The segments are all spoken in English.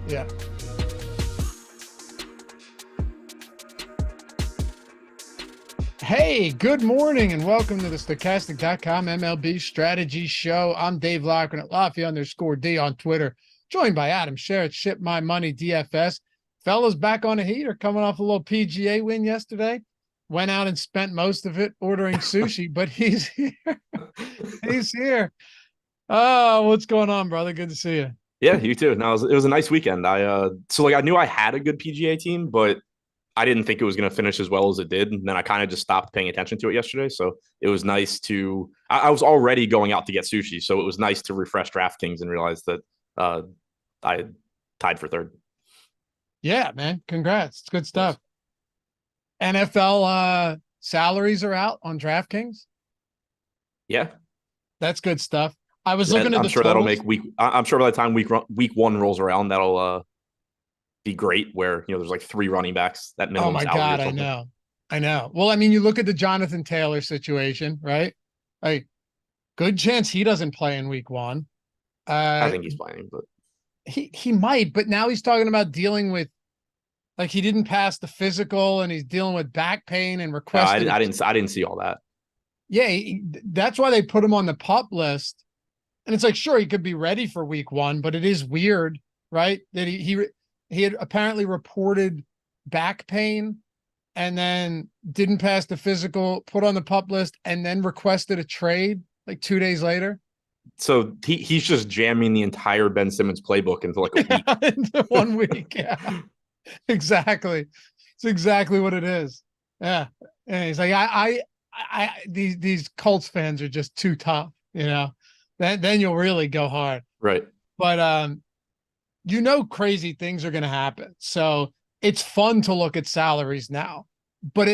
Yeah. Hey, good morning and welcome to the Stochastic.com MLB Strategy Show. I'm Dave Loughran at Lafayette_D on Twitter, joined by Adam Scherer at Ship My Money DFS. Fellas back on a heater, coming off a little PGA win yesterday. Went out and spent most of it ordering sushi, but he's here. He's here. Oh, what's going on, brother? Good to see you. Yeah, you too. No, it was a nice weekend. I knew I had a good PGA team, but I didn't think it was going to finish as well as it did. And then I kind of just stopped paying attention to it yesterday. So it was nice to, I was already going out to get sushi. So it was nice to refresh DraftKings and realize that I had tied for third. Yeah, man. Congrats. It's good stuff. NFL salaries are out on DraftKings. Yeah. That's good stuff. I was looking at I'm the sure totals. that'll make I'm sure by the time week one rolls around, that'll be great where, there's like 3 running backs that minimum. Oh my salary God, I know. Well, I mean, you look at the Jonathan Taylor situation, right? Like, good chance he doesn't play in week 1. I think he's playing, but he might, but now he's talking about dealing with, like, he didn't pass the physical and he's dealing with back pain and requested. I didn't see all that. Yeah, that's why they put him on the PUP list. And it's like, sure, he could be ready for week 1, but it is weird, right? That he had apparently reported back pain and then didn't pass the physical, put on the PUP list, and then requested a trade like 2 days later. So he's just jamming the entire Ben Simmons playbook into like a week. Into 1 week. Yeah, exactly. It's exactly what it is. Yeah. And he's like, these Colts fans are just too tough, then you'll really go hard. Right. But, crazy things are going to happen. So it's fun to look at salaries now, but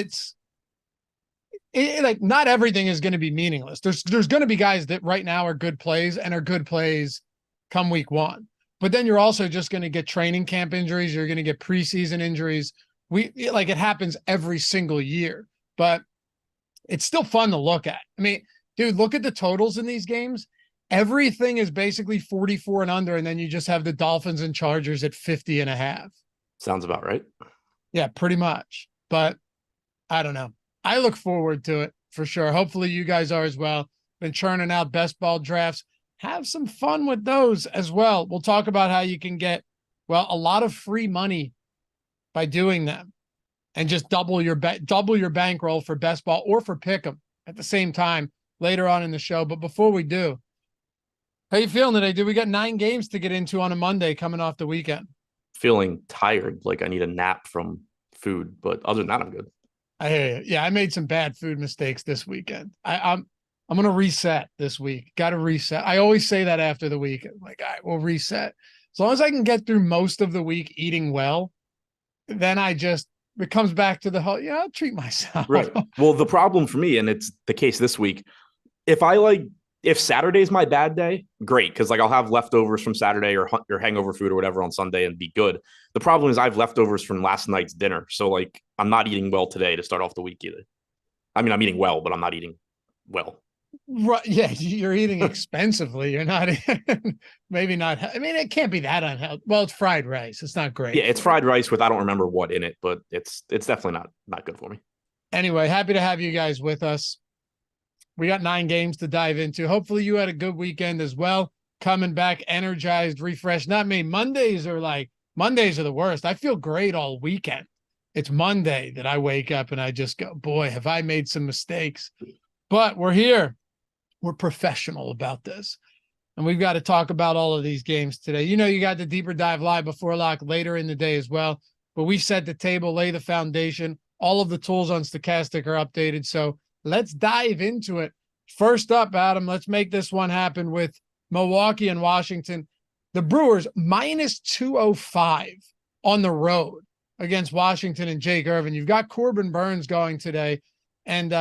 like not everything is going to be meaningless. There's going to be guys that right now are good plays and are good plays come week 1, but then you're also just going to get training camp injuries. You're going to get preseason injuries. It happens every single year, but it's still fun to look at. I mean, dude, look at the totals in these games. Everything is basically 44 and under, and then you just have the Dolphins and Chargers at 50.5. Sounds about right. Yeah, pretty much. But I don't know. I look forward to it for sure. Hopefully you guys are as well. Been churning out best ball drafts. Have some fun with those as well. We'll talk about how you can get, a lot of free money by doing them and just double your bankroll for best ball or for pick'em at the same time later on in the show. But before we do, how you feeling today, dude? We got 9 games to get into on a Monday coming off the weekend. Feeling tired, like I need a nap from food, but other than that, I'm good. I hear you. Yeah, I made some bad food mistakes this weekend. I'm gonna reset this week. Got to reset. I always say that after the week. I'm like, all right, we'll reset. As long as I can get through most of the week eating well, then it comes back to the whole, I'll treat myself. Right. Well, the problem for me, and it's the case this week, if Saturday's my bad day, great, because I'll have leftovers from Saturday or hangover food or whatever on Sunday and be good. The problem is I have leftovers from last night's dinner, so I'm not eating well today to start off the week either. I mean, I'm eating well, but I'm not eating well. Right? Yeah, you're eating expensively. You're not. Maybe not. I mean, it can't be that unhealthy. Well, it's fried rice. It's not great. Yeah, it's fried rice with I don't remember what in it, but it's definitely not good for me. Anyway, happy to have you guys with us. We got 9 games to dive into. Hopefully you had a good weekend as well. Coming back energized, refreshed. Not me. Mondays are the worst. I feel great all weekend. It's Monday that I wake up and I just go, boy, have I made some mistakes. But we're here. We're professional about this. And we've got to talk about all of these games today. You got the Deeper Dive Live before lock later in the day as well. But we set the table, lay the foundation. All of the tools on Stochastic are updated. So let's dive into it. First up, Adam, let's make this one happen with Milwaukee and Washington. The Brewers minus 205 on the road against Washington and Jake Irvin. You've got Corbin Burns going today, and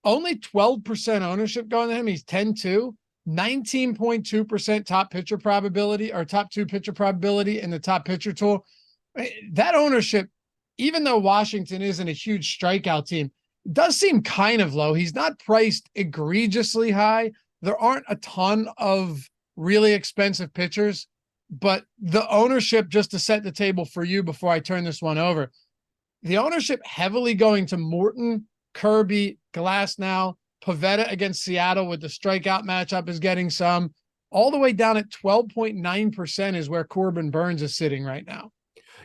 only 12% ownership going to him. He's 10-2, 19.2% top pitcher probability or top 2 pitcher probability in the top pitcher tool. That ownership, even though Washington isn't a huge strikeout team, does seem kind of low. He's not priced egregiously high. There aren't a ton of really expensive pitchers but the ownership, just to set the table for you before I turn this one over, the ownership heavily going to Morton, Kirby, Glasnow, Pivetta against Seattle with the strikeout matchup is getting some. All the way down at 12.9% is where Corbin Burnes is sitting right now.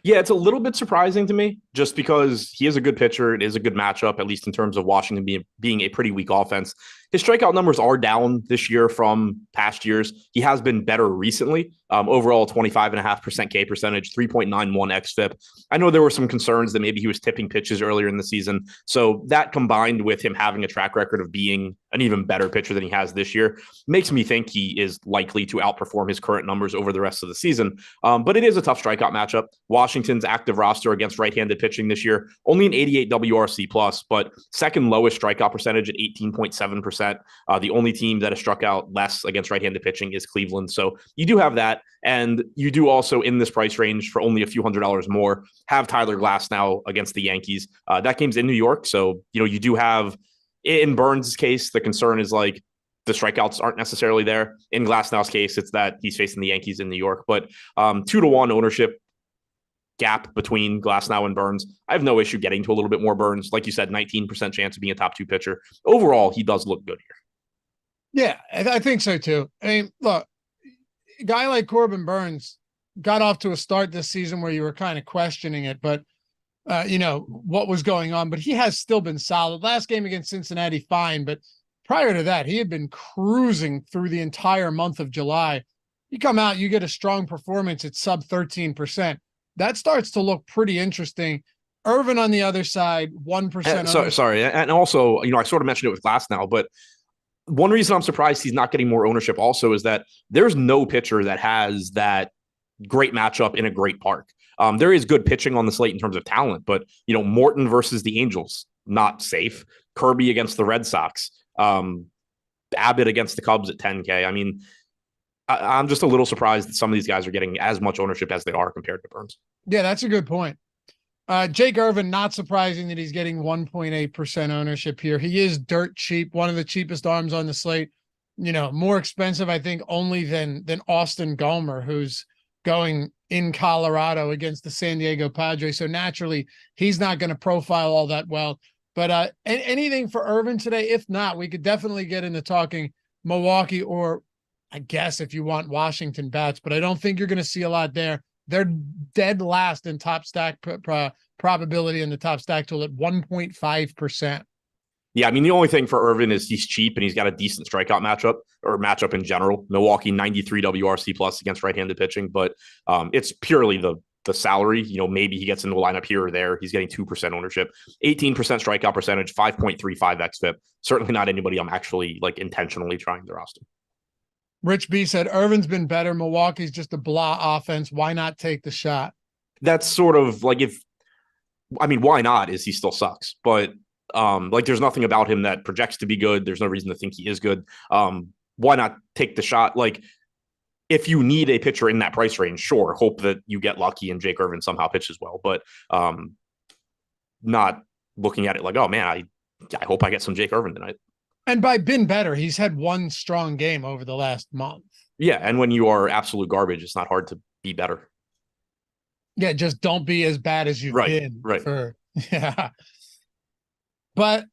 Yeah, it's a little bit surprising to me just because he is a good pitcher. It is a good matchup, at least in terms of Washington being a pretty weak offense. His strikeout numbers are down this year from past years. He has been better recently. Overall, 25.5% K percentage, 3.91 xFIP. I know there were some concerns that maybe he was tipping pitches earlier in the season. So that combined with him having a track record of being an even better pitcher than he has this year makes me think he is likely to outperform his current numbers over the rest of the season. But it is a tough strikeout matchup. Washington's active roster against right-handed pitching this year, only an 88 WRC plus, but second lowest strikeout percentage at 18.7%. The only team that has struck out less against right-handed pitching is Cleveland. So you do have that. And you do also, in this price range for only a few $100s more, have Tyler Glasnow against the Yankees. That game's in New York. So, you do have, in Burnes' case, the concern is like the strikeouts aren't necessarily there. In Glasnow's case, it's that he's facing the Yankees in New York. But 2-1 ownership gap between Glasnow and Burnes. I have no issue getting to a little bit more Burnes. Like you said, 19% chance of being a top 2 pitcher. Overall, he does look good here. Yeah, I think so too. I mean, look, a guy like Corbin Burnes got off to a start this season where you were kind of questioning it, but what was going on, but he has still been solid. Last game against Cincinnati, fine. But prior to that, he had been cruising through the entire month of July. You come out, you get a strong performance at sub 13%. That starts to look pretty interesting. Irvin on the other side, 1%. Sorry. And also, I sort of mentioned it with Glasnow, but one reason I'm surprised he's not getting more ownership also is that there's no pitcher that has that great matchup in a great park. There is good pitching on the slate in terms of talent, but Morton versus the Angels, not safe. Kirby against the Red Sox, Abbott against the Cubs at 10K. I mean, I'm just a little surprised that some of these guys are getting as much ownership as they are compared to Burnes. Yeah, that's a good point. Jake Irvin, not surprising that he's getting 1.8% ownership here. He is dirt cheap, one of the cheapest arms on the slate. More expensive, I think, only than Austin Gomer, who's going in Colorado against the San Diego Padres. So naturally, he's not going to profile all that well. But anything for Irvin today? If not, we could definitely get into talking Milwaukee, or I guess if you want Washington bats, but I don't think you're going to see a lot there. They're dead last in top stack probability in the top stack tool at 1.5%. Yeah, I mean, the only thing for Irvin is he's cheap and he's got a decent strikeout matchup in general. Milwaukee, 93 WRC plus against right-handed pitching, but it's purely the salary. Maybe he gets into a lineup here or there. He's getting 2% ownership, 18% strikeout percentage, 5.35 xFIP. Certainly not anybody I'm actually intentionally trying to roster. Rich B said, Irvin's been better. Milwaukee's just a blah offense. Why not take the shot? That's sort of why not is he still sucks, but there's nothing about him that projects to be good. There's no reason to think he is good. Why not take the shot? If you need a pitcher in that price range, sure, hope that you get lucky and Jake Irvin somehow pitches well, but not looking at it like, oh man, I hope I get some Jake Irvin tonight. And by been better, he's had one strong game over the last month. Yeah, and when you are absolute garbage, it's not hard to be better. Yeah, just don't be as bad as you've been. Right. Yeah. But,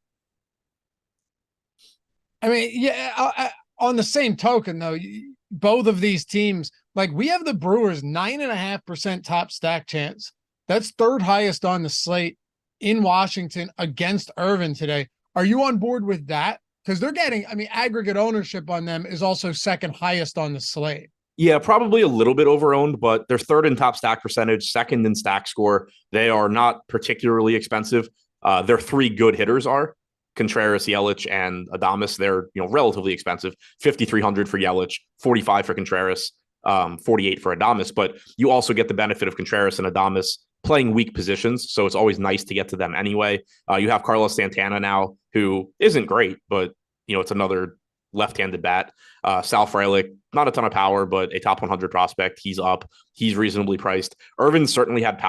I mean, yeah, on the same token, though, both of these teams, we have the Brewers 9.5% top stack chance. That's third highest on the slate in Washington against Irvin today. Are you on board with that? Because they're getting, aggregate ownership on them is also second highest on the slate. Yeah, probably a little bit overowned, but they're third in top stack percentage, second in stack score. They are not particularly expensive. Their 3 good hitters are Contreras, Yelich, and Adames. They're relatively expensive. 5,300 for Yelich, 45 for Contreras, 48 for Adames. But you also get the benefit of Contreras and Adames playing weak positions, so it's always nice to get to them anyway. You have Carlos Santana now, who isn't great, but it's another left-handed bat. Sal Frelick, not a ton of power, but a top 100 prospect. He's up. He's reasonably priced. Irvin certainly had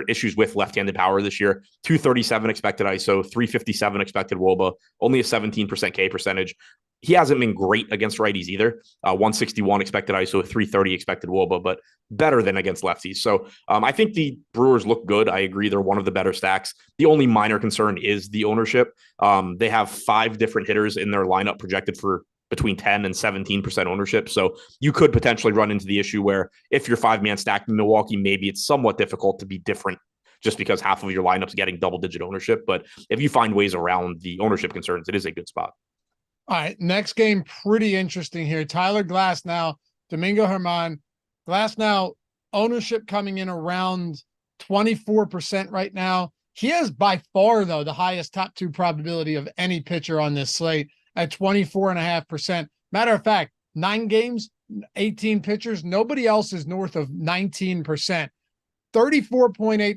issues with left-handed power this year. 237 expected ISO, 357 expected WOBA, only a 17% K percentage. He hasn't been great against righties either. 161 expected ISO, 330 expected WOBA, but better than against lefties. So I think the Brewers look good. I agree they're one of the better stacks. The only minor concern is the ownership. They have 5 different hitters in their lineup projected for between 10 and 17% ownership. So you could potentially run into the issue where if you're 5-man stacked in Milwaukee, maybe it's somewhat difficult to be different just because half of your lineup's getting double-digit ownership. But if you find ways around the ownership concerns, it is a good spot. All right, next game, pretty interesting here. Tyler Glasnow, Domingo Germán. Glasnow, ownership coming in around 24% right now. He has by far, though, the highest top 2 probability of any pitcher on this slate at 24.5%. Matter of fact, 9 games, 18 pitchers. Nobody else is north of 19%. 34.8%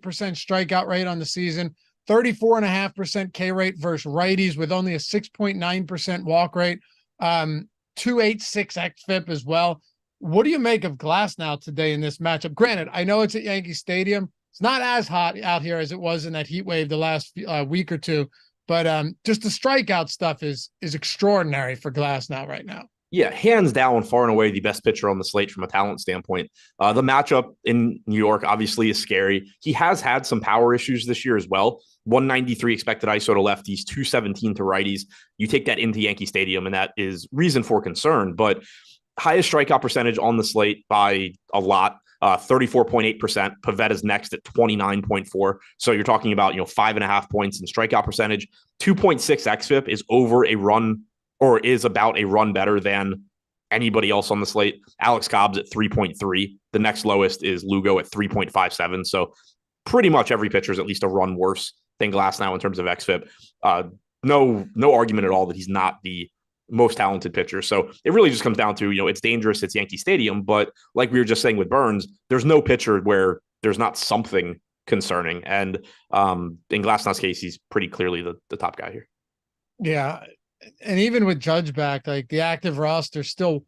strikeout rate on the season. 34.5% K rate versus righties with only a 6.9% walk rate, 286 xFIP as well. What do you make of Glasnow today in this matchup? Granted, I know it's at Yankee Stadium. It's not as hot out here as it was in that heat wave the last week or two, but just the strikeout stuff is extraordinary for Glasnow right now. Yeah, hands down, far and away the best pitcher on the slate from a talent standpoint. The matchup in New York obviously is scary. He has had some power issues this year as well. 193 expected ISO to lefties, 217 to righties. You take that into Yankee Stadium, and that is reason for concern. But highest strikeout percentage on the slate by a lot. 34.8%. Pavetta's next at 29.4. So you're talking about 5.5 points in strikeout percentage. 2.6 xFIP is over a run, or is about a run better than anybody else on the slate. Alex Cobb's at 3.3. The next lowest is Lugo at 3.57. So pretty much every pitcher is at least a run worse than Glasnow in terms of xFIP. No argument at all that he's not the most talented pitcher. So it really just comes down to, it's dangerous. It's Yankee Stadium, but like we were just saying with Burns, there's no pitcher where there's not something concerning. And in Glasnow's case, he's pretty clearly the top guy here. Yeah. And even with Judge back, like the active roster still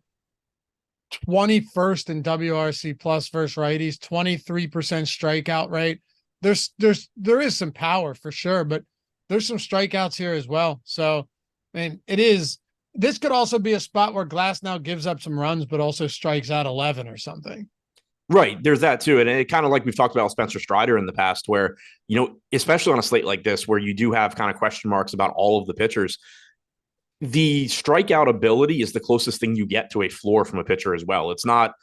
21st in WRC plus versus righties, 23% strikeout rate. There is some power for sure, but there's some strikeouts here as well. So, I mean, this could also be a spot where Glasnow gives up some runs, but also strikes out 11 or something. Right. There's that too. And it kind of like we've talked about Spencer Strider in the past where, especially on a slate like this, where you do have kind of question marks about all of the pitchers, the strikeout ability is the closest thing you get to a floor from a pitcher as well. It's not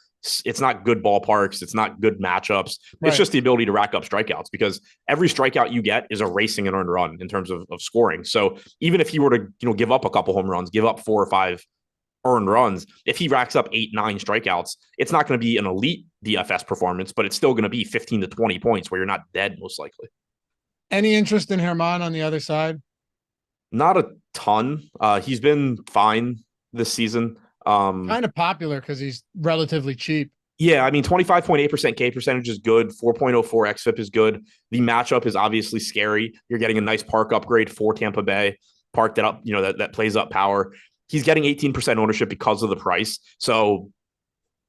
good ballparks. It's not good matchups. Right. It's just the ability to rack up strikeouts because every strikeout you get is erasing an earned run in terms of scoring. So even if he were to, give up a couple home runs, give up 4 or 5 earned runs, if he racks up 8, 9 strikeouts, it's not going to be an elite DFS performance, but it's still going to be 15 to 20 points where you're not dead most likely. Any interest in Germán on the other side? Not a ton. He's been fine this season. Kind of popular because he's relatively cheap. Yeah, I mean, 25.8% K percentage is good. 4.04 xFIP is good. The matchup is obviously scary. You're getting a nice park upgrade for Tampa Bay. Park that up, that plays up power. He's getting 18% ownership because of the price. So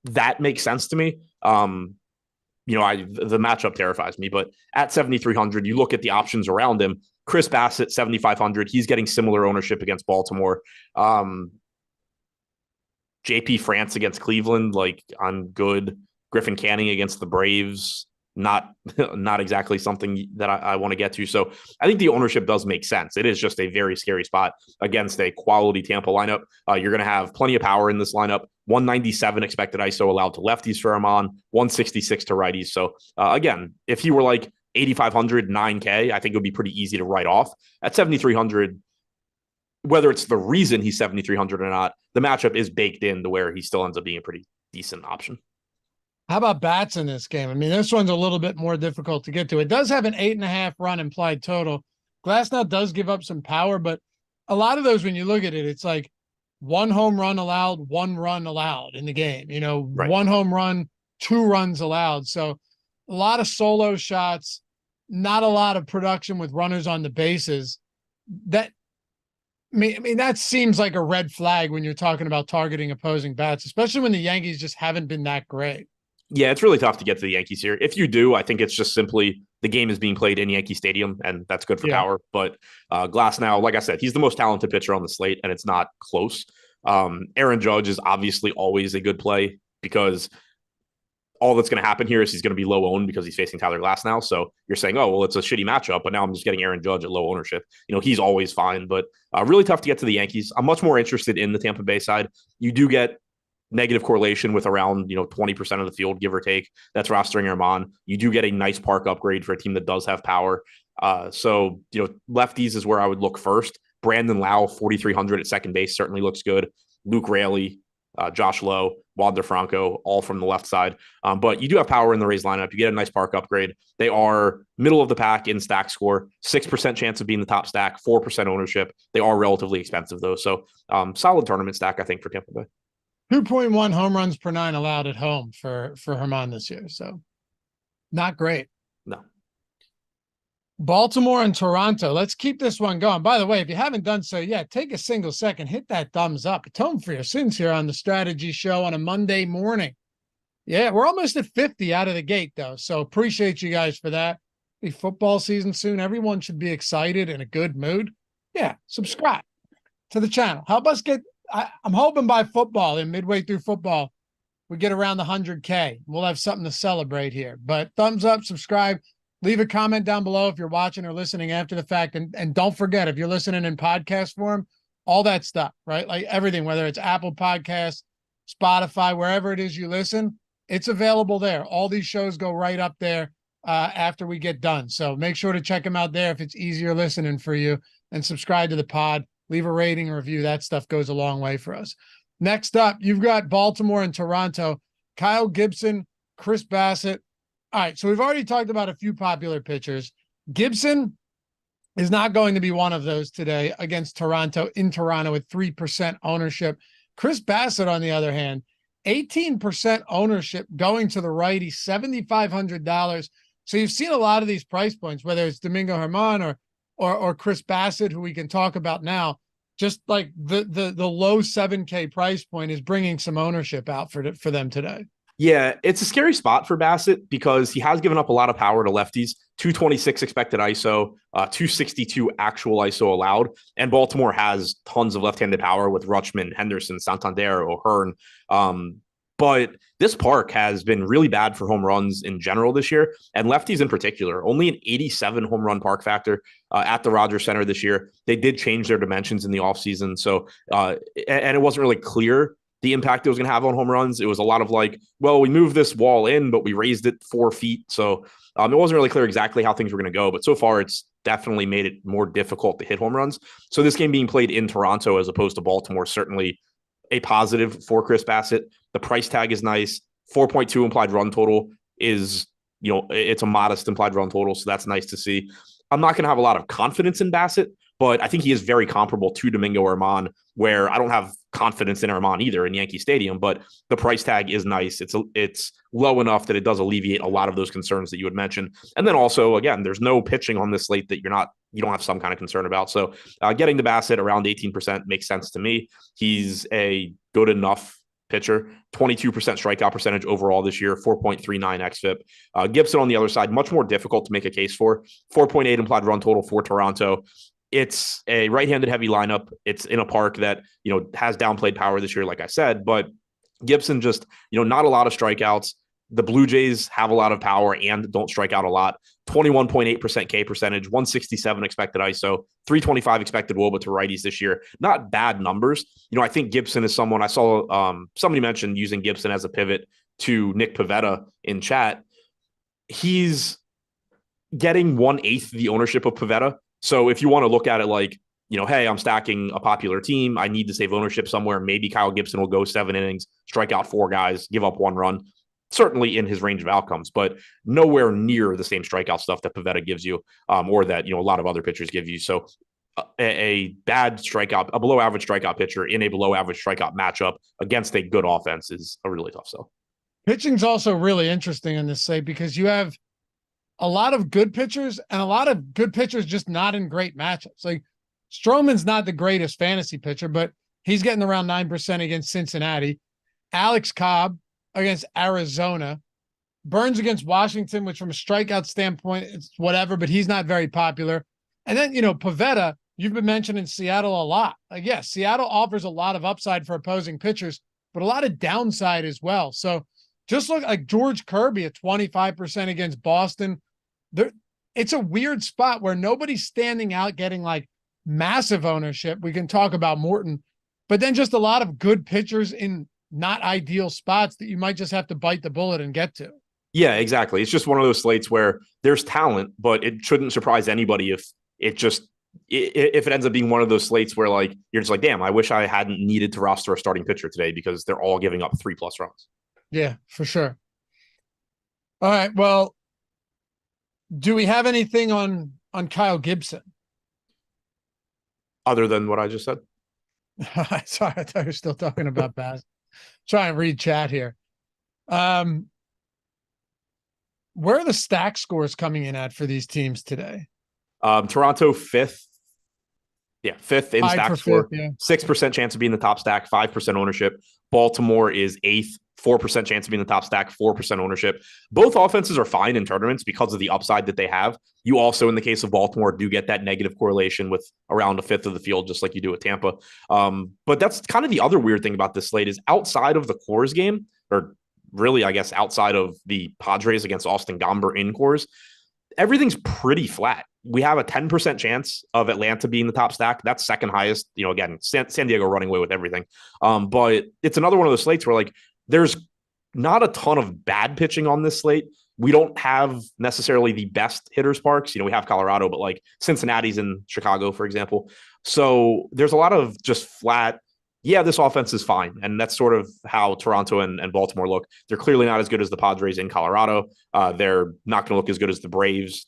that makes sense to me. The matchup terrifies me, but at 7,300, you look at the options around him. Chris Bassett, 7,500. He's getting similar ownership against Baltimore. JP France against Cleveland, I'm good. Griffin Canning against the Braves, not exactly something that I want to get to. So I think the ownership does make sense. It is just a very scary spot against a quality Tampa lineup. You're going to have plenty of power in this lineup. 197 expected ISO allowed to lefties for Germán, 166 to righties. So again, if he were 8,500, 9K, I think it would be pretty easy to write off. At 7,300, whether it's the reason he's 7,300 or not, the matchup is baked in to where he still ends up being a pretty decent option. How about bats in this game? I mean, this one's a little bit more difficult to get to. It does have an 8.5 run implied total. Glasnow does give up some power, but a lot of those, when you look at it, it's 1 home run allowed, 1 run allowed in the game. Right. 1 home run, 2 runs allowed. So a lot of solo shots, not a lot of production with runners on the bases. That I mean, that seems like a red flag when you're talking about targeting opposing bats, especially when the Yankees just haven't been that great. Yeah, it's really tough to get to the Yankees here. If you do, I think it's just simply the game is being played in Yankee Stadium, and that's good for power. But Glass now, like I said, he's the most talented pitcher on the slate, and it's not close. Aaron Judge is obviously always a good play because all that's going to happen here is he's going to be low owned because he's facing Tyler Glass now. So you're saying, oh, well, it's a shitty matchup, but now I'm just getting Aaron Judge at low ownership. He's always fine, but really tough to get to the Yankees. I'm much more interested in the Tampa Bay side. You do get negative correlation with around 20% of the field, give or take. That's rostering Herman. You do get a nice park upgrade for a team that does have power. So lefties is where I would look first. Brandon Lau, 4,300 at second base certainly looks good. Luke Raley, Josh Lowe, Wander Franco, all from the left side. But you do have power in the Rays lineup. You get a nice park upgrade. They are middle of the pack in stack score, 6% chance of being the top stack, 4% ownership. They are relatively expensive though. So solid tournament stack, I think, for Tampa Bay. 2.1 home runs per 9 allowed at home for Herman this year. So not great. No. Baltimore and Toronto. Let's keep this one going. By the way, if you haven't done so yet, take a single second, hit that thumbs up, atone for your sins here on the Strategy Show on a Monday morning. Yeah, we're almost at 50 out of the gate though. So appreciate you guys for that. Be football season soon. Everyone should be excited in a good mood. Yeah, subscribe to the channel. Help us get, I'm hoping by football and midway through football, we get around the 100K. We'll have something to celebrate here. But thumbs up, subscribe, leave a comment down below if you're watching or listening after the fact. And don't forget, if you're listening in podcast form, all that stuff, right? Like everything, whether it's Apple Podcasts, Spotify, wherever it is you listen, it's available there. All these shows go right up there after we get done. So make sure to check them out there if it's easier listening for you, and subscribe to the pod. Leave a rating or review. That stuff goes a long way for us. Next up, you've got Baltimore and Toronto. Kyle Gibson, Chris Bassett. All right, so we've already talked about a few popular pitchers. Gibson is not going to be one of those today against Toronto, in Toronto with 3% ownership. Chris Bassett, on the other hand, 18% ownership going to the righty, $7,500. So you've seen a lot of these price points, whether it's Domingo Germán or Chris Bassett, who we can talk about now. Just like the low 7K price point is bringing some ownership out for them today. Yeah, it's a scary spot for Bassett because he has given up a lot of power to lefties. 226 expected ISO, 262 actual ISO allowed, and Baltimore has tons of left-handed power with Rutschman, Henderson, Santander, O'Hearn. But this park has been really bad for home runs in general this year, and lefties in particular. Only an 87 home run park factor at the Rogers Center this year. They did change their dimensions in the offseason, so and it wasn't really clear the impact it was going to have on home runs. It was a lot of like, well, we moved this wall in, but we raised it 4 feet. So it wasn't really clear exactly how things were going to go. But so far, it's definitely made it more difficult to hit home runs. So this game being played in Toronto as opposed to Baltimore, certainly a positive for Chris Bassett. The price tag is nice. 4.2 implied run total is, it's a modest implied run total. So that's nice to see. I'm not going to have a lot of confidence in Bassett, but I think he is very comparable to Domingo Germán, where I don't have confidence in Germán either in Yankee Stadium, but the price tag is nice. It's low enough that it does alleviate a lot of those concerns that you had mentioned. And then also, again, there's no pitching on this slate that you don't have some kind of concern about. So getting the Bassett around 18% makes sense to me. He's a good enough pitcher, 22% strikeout percentage overall this year, 4.39 xFIP. Gibson on the other side, much more difficult to make a case for. 4.8 implied run total for Toronto. It's a right-handed heavy lineup. It's in a park that, has downplayed power this year, like I said, but Gibson just, not a lot of strikeouts. The Blue Jays have a lot of power and don't strike out a lot. 21.8% K percentage, 167 expected ISO, 325 expected WOBA to righties this year. Not bad numbers. I think Gibson is someone I saw somebody mentioned using Gibson as a pivot to Nick Pivetta in chat. He's getting 1/8 the ownership of Pivetta. So if you want to look at it like, hey, I'm stacking a popular team, I need to save ownership somewhere. Maybe Kyle Gibson will go 7 innings, strike out 4 guys, give up 1 run. Certainly in his range of outcomes, but nowhere near the same strikeout stuff that Pivetta gives you, or that a lot of other pitchers give you. So a bad strikeout, a below average strikeout pitcher in a below average strikeout matchup against a good offense is a really tough sell. Pitching's also really interesting in this slate because you have a lot of good pitchers and a lot of good pitchers just not in great matchups. Like Stroman's not the greatest fantasy pitcher, but he's getting around 9% against Cincinnati. Alex Cobb against Arizona. Burns against Washington, which from a strikeout standpoint, it's whatever, but he's not very popular. And then, Pivetta, you've been mentioning Seattle a lot. Like, yes, Seattle offers a lot of upside for opposing pitchers, but a lot of downside as well. So just look like George Kirby at 25% against Boston. It's a weird spot where nobody's standing out getting like massive ownership. We can talk about Morton, but then just a lot of good pitchers in not ideal spots that you might just have to bite the bullet and get to. Yeah, exactly. It's just one of those slates where there's talent, but it shouldn't surprise anybody if it ends up being one of those slates where like you're just like, damn, I wish I hadn't needed to roster a starting pitcher today because they're all giving up 3+ runs. Yeah, for sure. All right. Well, do we have anything on Kyle Gibson? Other than what I just said? Sorry, I thought you were still talking about Bass. Try and read chat here. Where are the stack scores coming in at for these teams today? Toronto 5th. Yeah, 5th in stack score. 6% chance of being the top stack, 5% ownership. Baltimore is 8th, 4% chance of being the top stack, 4% ownership. Both offenses are fine in tournaments because of the upside that they have. You also, in the case of Baltimore, do get that negative correlation with around a fifth of the field, just like you do at Tampa. But that's kind of the other weird thing about this slate is outside of the Coors game, or really, I guess, outside of the Padres against Austin Gomber in Coors, everything's pretty flat. We have a 10% chance of Atlanta being the top stack. That's second highest. Again, San Diego running away with everything. But it's another one of those slates where like there's not a ton of bad pitching on this slate. We don't have necessarily the best hitters parks. We have Colorado, but like Cincinnati's in Chicago, for example. So there's a lot of just flat. Yeah, this offense is fine. And that's sort of how Toronto and Baltimore look. They're clearly not as good as the Padres in Colorado. They're not going to look as good as the Braves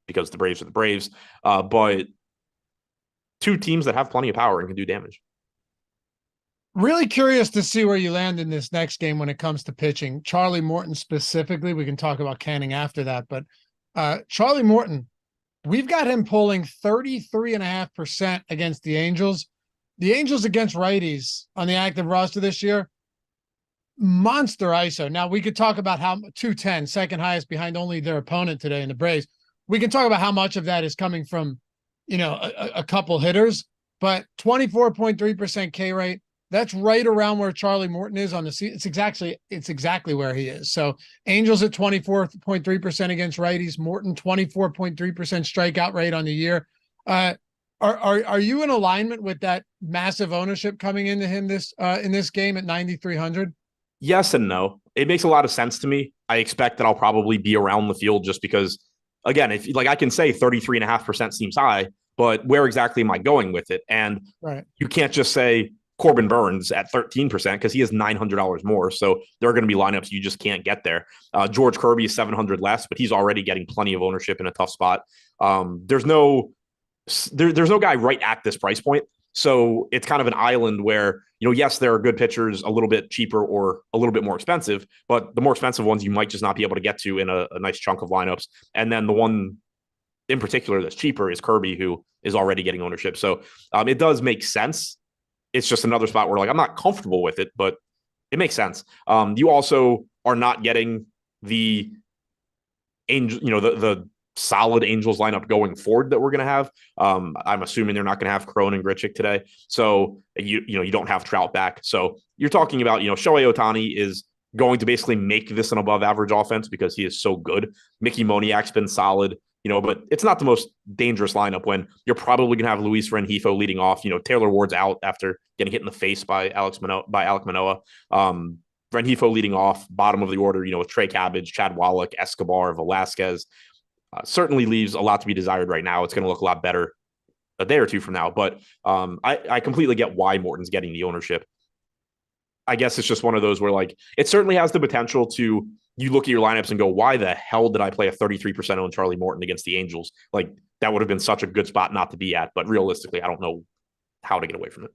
because the Braves are the Braves. But two teams that have plenty of power and can do damage. Really curious to see where you land in this next game when it comes to pitching. Charlie Morton specifically. We can talk about Canning after that. But Charlie Morton, we've got him pulling 33.5% against the Angels. The Angels against righties on the active roster this year, monster ISO. Now, we could talk about how 210, second highest behind only their opponent today in the Braves. We can talk about how much of that is coming from, a couple hitters, but 24.3% K rate. That's right around where Charlie Morton is on the season. It's exactly where he is. So Angels at 24.3% against righties, Morton 24.3% strikeout rate on the year. Are you in alignment with that massive ownership coming into him in this game at 9,300? Yes and no. It makes a lot of sense to me. I expect that I'll probably be around the field just because, again, if like I can say 33.5% seems high, but where exactly am I going with it? And right. You can't just say Corbin Burns at 13% because he has $900 more. So there are going to be lineups you just can't get there. George Kirby is 700 less, but he's already getting plenty of ownership in a tough spot. There's no guy right at this price point. So it's kind of an island where, yes, there are good pitchers a little bit cheaper or a little bit more expensive, but the more expensive ones you might just not be able to get to in a nice chunk of lineups. And then the one in particular that's cheaper is Kirby, who is already getting ownership. So it does make sense. It's just another spot where like I'm not comfortable with it, but it makes sense. You also are not getting the Angel, the solid Angels lineup going forward that we're going to have. I'm assuming they're not going to have Crone and Grichuk today. So you don't have Trout back. So you're talking about, Shohei Ohtani is going to basically make this an above average offense because he is so good. Mickey Moniak's been solid, but it's not the most dangerous lineup when you're probably going to have Luis Rengifo leading off. Taylor Ward's out after getting hit in the face by Alek Manoah. Rengifo leading off, bottom of the order, with Trey Cabbage, Chad Wallach, Escobar, Velasquez. Certainly leaves a lot to be desired right now. It's going to look a lot better a day or two from now. But I completely get why Morton's getting the ownership. I guess it's just one of those where like it certainly has the potential to, you look at your lineups and go, why the hell did I play a 33% on Charlie Morton against the Angels? Like that would have been such a good spot not to be at. But realistically, I don't know how to get away from it.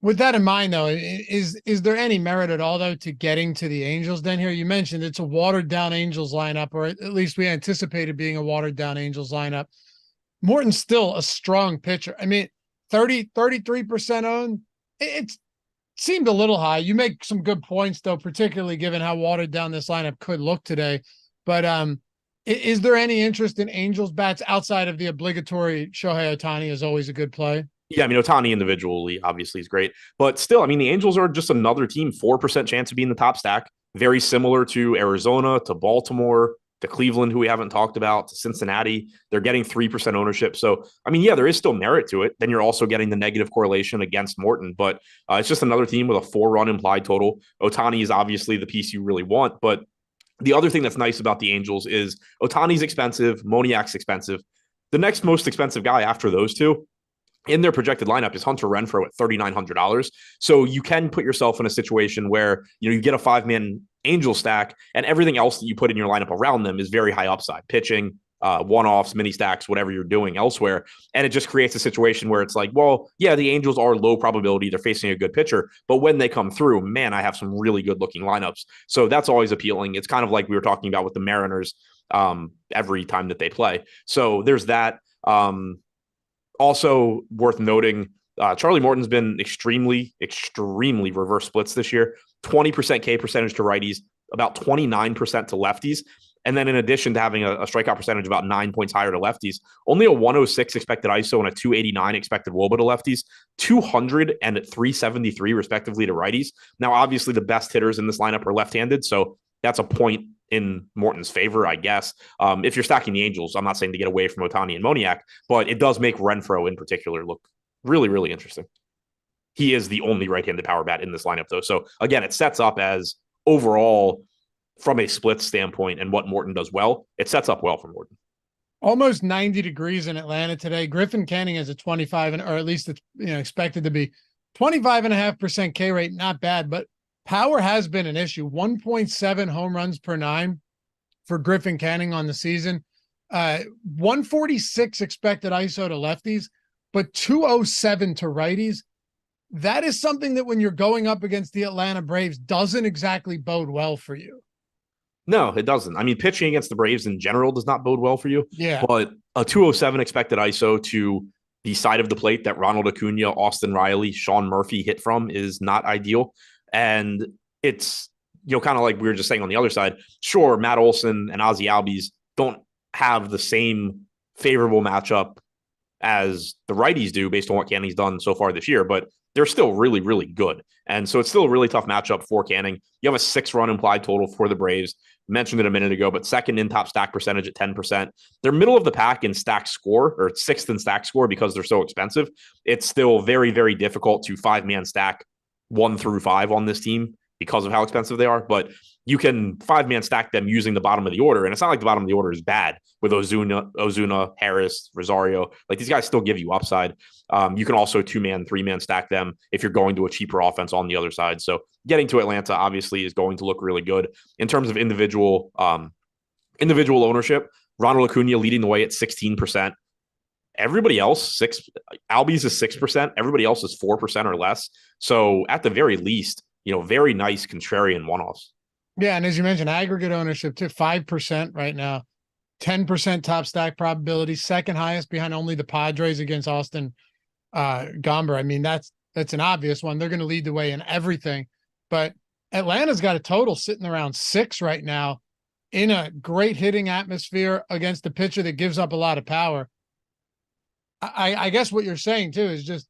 With that in mind, though, is there any merit at all, though, to getting to the Angels then here? You mentioned it's a watered-down Angels lineup, or at least we anticipated being a watered-down Angels lineup. Morton's still a strong pitcher. I mean, 33% owned. It seemed a little high. You make some good points though, particularly given how watered down this lineup could look today. But is there any interest in Angels bats outside of the obligatory Shohei Ohtani is always a good play? Yeah, I mean, Ohtani individually obviously is great, but still, I mean, the Angels are just another team, 4% chance of being the top stack, very similar to Arizona, to Baltimore, to Cleveland, who we haven't talked about, to Cincinnati. They're getting 3% ownership. So, I mean, yeah, there is still merit to it. Then you're also getting the negative correlation against Morton, but it's just another team with a 4-run implied total. Ohtani is obviously the piece you really want, but the other thing that's nice about the Angels is Ohtani's expensive, Moniak's expensive. The next most expensive guy after those two in their projected lineup is Hunter Renfroe at $3,900. So you can put yourself in a situation where, you get a 5-man Angel stack and everything else that you put in your lineup around them is very high upside, pitching, one-offs, mini stacks, whatever you're doing elsewhere. And it just creates a situation where it's like, well, yeah, the Angels are low probability. They're facing a good pitcher, but when they come through, man, I have some really good looking lineups. So that's always appealing. It's kind of like we were talking about with the Mariners every time that they play. So there's that. Also worth noting, Charlie Morton's been extremely reverse splits this year. 20% K percentage to righties, about 29% to lefties. And then in addition to having a strikeout percentage about 9 points higher to lefties, only a 106 expected ISO and a 289 expected WOBA to lefties, 200 and 373 respectively to righties. Now, obviously the best hitters in this lineup are left-handed, so that's a point in Morton's favor, I guess. If you're stacking the Angels, I'm not saying to get away from Ohtani and Moniak, but it does make Renfroe in particular look really, really interesting. He is the only right-handed power bat in this lineup, though. So again, it sets up as overall from a split standpoint and what Morton does well, it sets up well for Morton. Almost 90 degrees in Atlanta today. Griffin Canning has a 25, or at least it's expected to be 25.5% K rate. Not bad, but power has been an issue. 1.7 home runs per 9 for Griffin Canning on the season. 146 expected ISO to lefties, but 207 to righties. That is something that when you're going up against the Atlanta Braves doesn't exactly bode well for you. No, it doesn't. I mean, pitching against the Braves in general does not bode well for you. Yeah. But a 207 expected ISO to the side of the plate that Ronald Acuna, Austin Riley, Sean Murphy hit from is not ideal. And it's, kind of like we were just saying on the other side. Sure, Matt Olson and Ozzie Albies don't have the same favorable matchup as the righties do based on what Canning's done so far this year, but they're still really, really good. And so it's still a really tough matchup for Canning. You have a 6-run implied total for the Braves. Mentioned it a minute ago, but second in top stack percentage at 10%. They're middle of the pack in stack score, or 6th in stack score because they're so expensive. It's still very, very difficult to 5-man stack 1 through 5 on this team because of how expensive they are. But you can 5-man stack them using the bottom of the order. And it's not like the bottom of the order is bad with Ozuna, Harris, Rosario. Like these guys still give you upside. You can also 2-man, 3-man stack them if you're going to a cheaper offense on the other side. So getting to Atlanta obviously is going to look really good in terms of individual ownership. Ronald Acuna leading the way at 16%. Everybody else, Albies is 6%. Everybody else is 4% or less. So at the very least, very nice contrarian one-offs. Yeah, and as you mentioned, aggregate ownership to 5% right now, 10% top stack probability, second highest behind only the Padres against Austin Gomber. I mean, that's an obvious one. They're going to lead the way in everything, but Atlanta's got a total sitting around 6 right now in a great hitting atmosphere against a pitcher that gives up a lot of power. I guess what you're saying too is just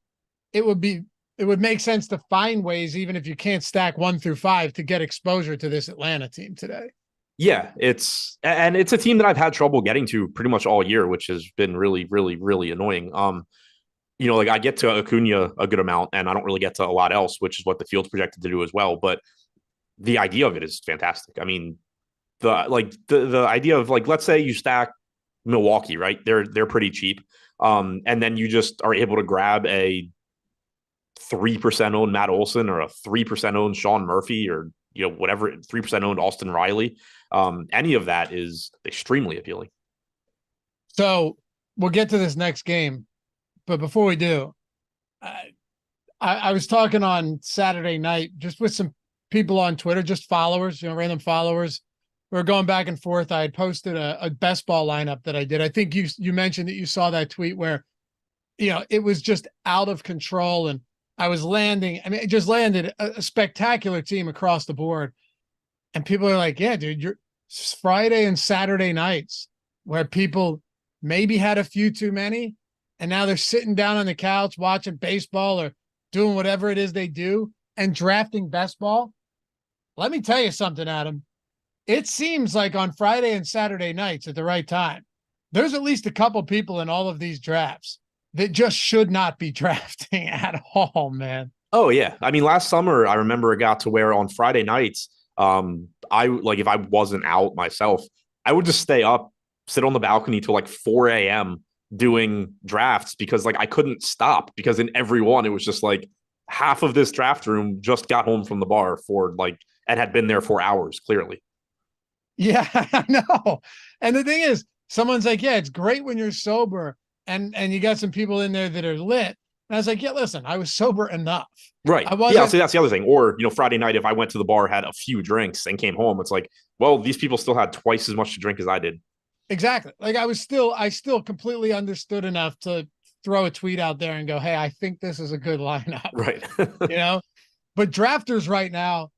it would make sense to find ways, even if you can't stack 1 through 5, to get exposure to this Atlanta team today. Yeah, it's a team that I've had trouble getting to pretty much all year, which has been really, really, really annoying. Like I get to Acuna a good amount and I don't really get to a lot else, which is what the field's projected to do as well. But the idea of it is fantastic. I mean, the idea of let's say you stack Milwaukee, right? They're pretty cheap. And then you just are able to grab a 3% owned Matt Olson or a 3% owned Sean Murphy or, whatever, 3% owned Austin Riley. Any of that is extremely appealing. So we'll get to this next game, but before we do, I was talking on Saturday night just with some people on Twitter, just followers, random followers. We were going back and forth. I had posted a best ball lineup that I did. I think you mentioned that you saw that tweet where it was just out of control. And I was landing. I mean, it just landed a spectacular team across the board. And people are like, yeah, dude, you're Friday and Saturday nights where people maybe had a few too many. And now they're sitting down on the couch watching baseball or doing whatever it is they do and drafting best ball. Let me tell you something, Adam. It seems like on Friday and Saturday nights at the right time, there's at least a couple people in all of these drafts that just should not be drafting at all, man. Oh yeah. I mean, last summer, I remember it got to where on Friday nights, I like if I wasn't out myself, I would just stay up, sit on the balcony till like 4 a.m. doing drafts because like I couldn't stop because in every one, it was just like half of this draft room just got home from the bar for like and had been there for hours, clearly. Yeah, I know. And the thing is, someone's like, yeah, it's great when you're sober and you got some people in there that are lit. And I was like, yeah, listen, I was sober enough. Right. I wasn't. Yeah, see, that's the other thing. Or, Friday night, if I went to the bar, had a few drinks and came home, it's like, well, these people still had twice as much to drink as I did. Exactly. Like I still completely understood enough to throw a tweet out there and go, hey, I think this is a good lineup. Right. But drafters right now,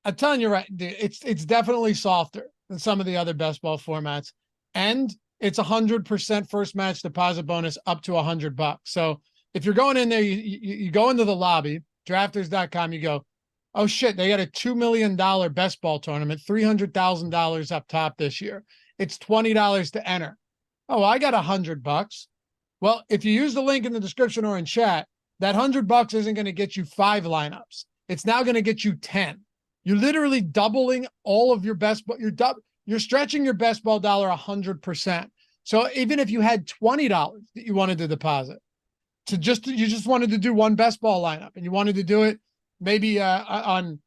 I'm telling you right, dude, it's definitely softer than some of the other best ball formats. And it's 100% first match deposit bonus up to $100. So if you're going in there, you go into the lobby, drafters.com, you go, oh shit, they got a $2 million best ball tournament, $300,000 up top this year. It's $20 to enter. Oh, I got $100. Well, if you use the link in the description or in chat, that $100 isn't going to get you 5 lineups. It's now going to get you 10. You're literally doubling all of your best, but you're stretching your best ball dollar 100%. So even if you had $20 that you wanted to deposit, you just wanted to do one best ball lineup, and you wanted to do it maybe on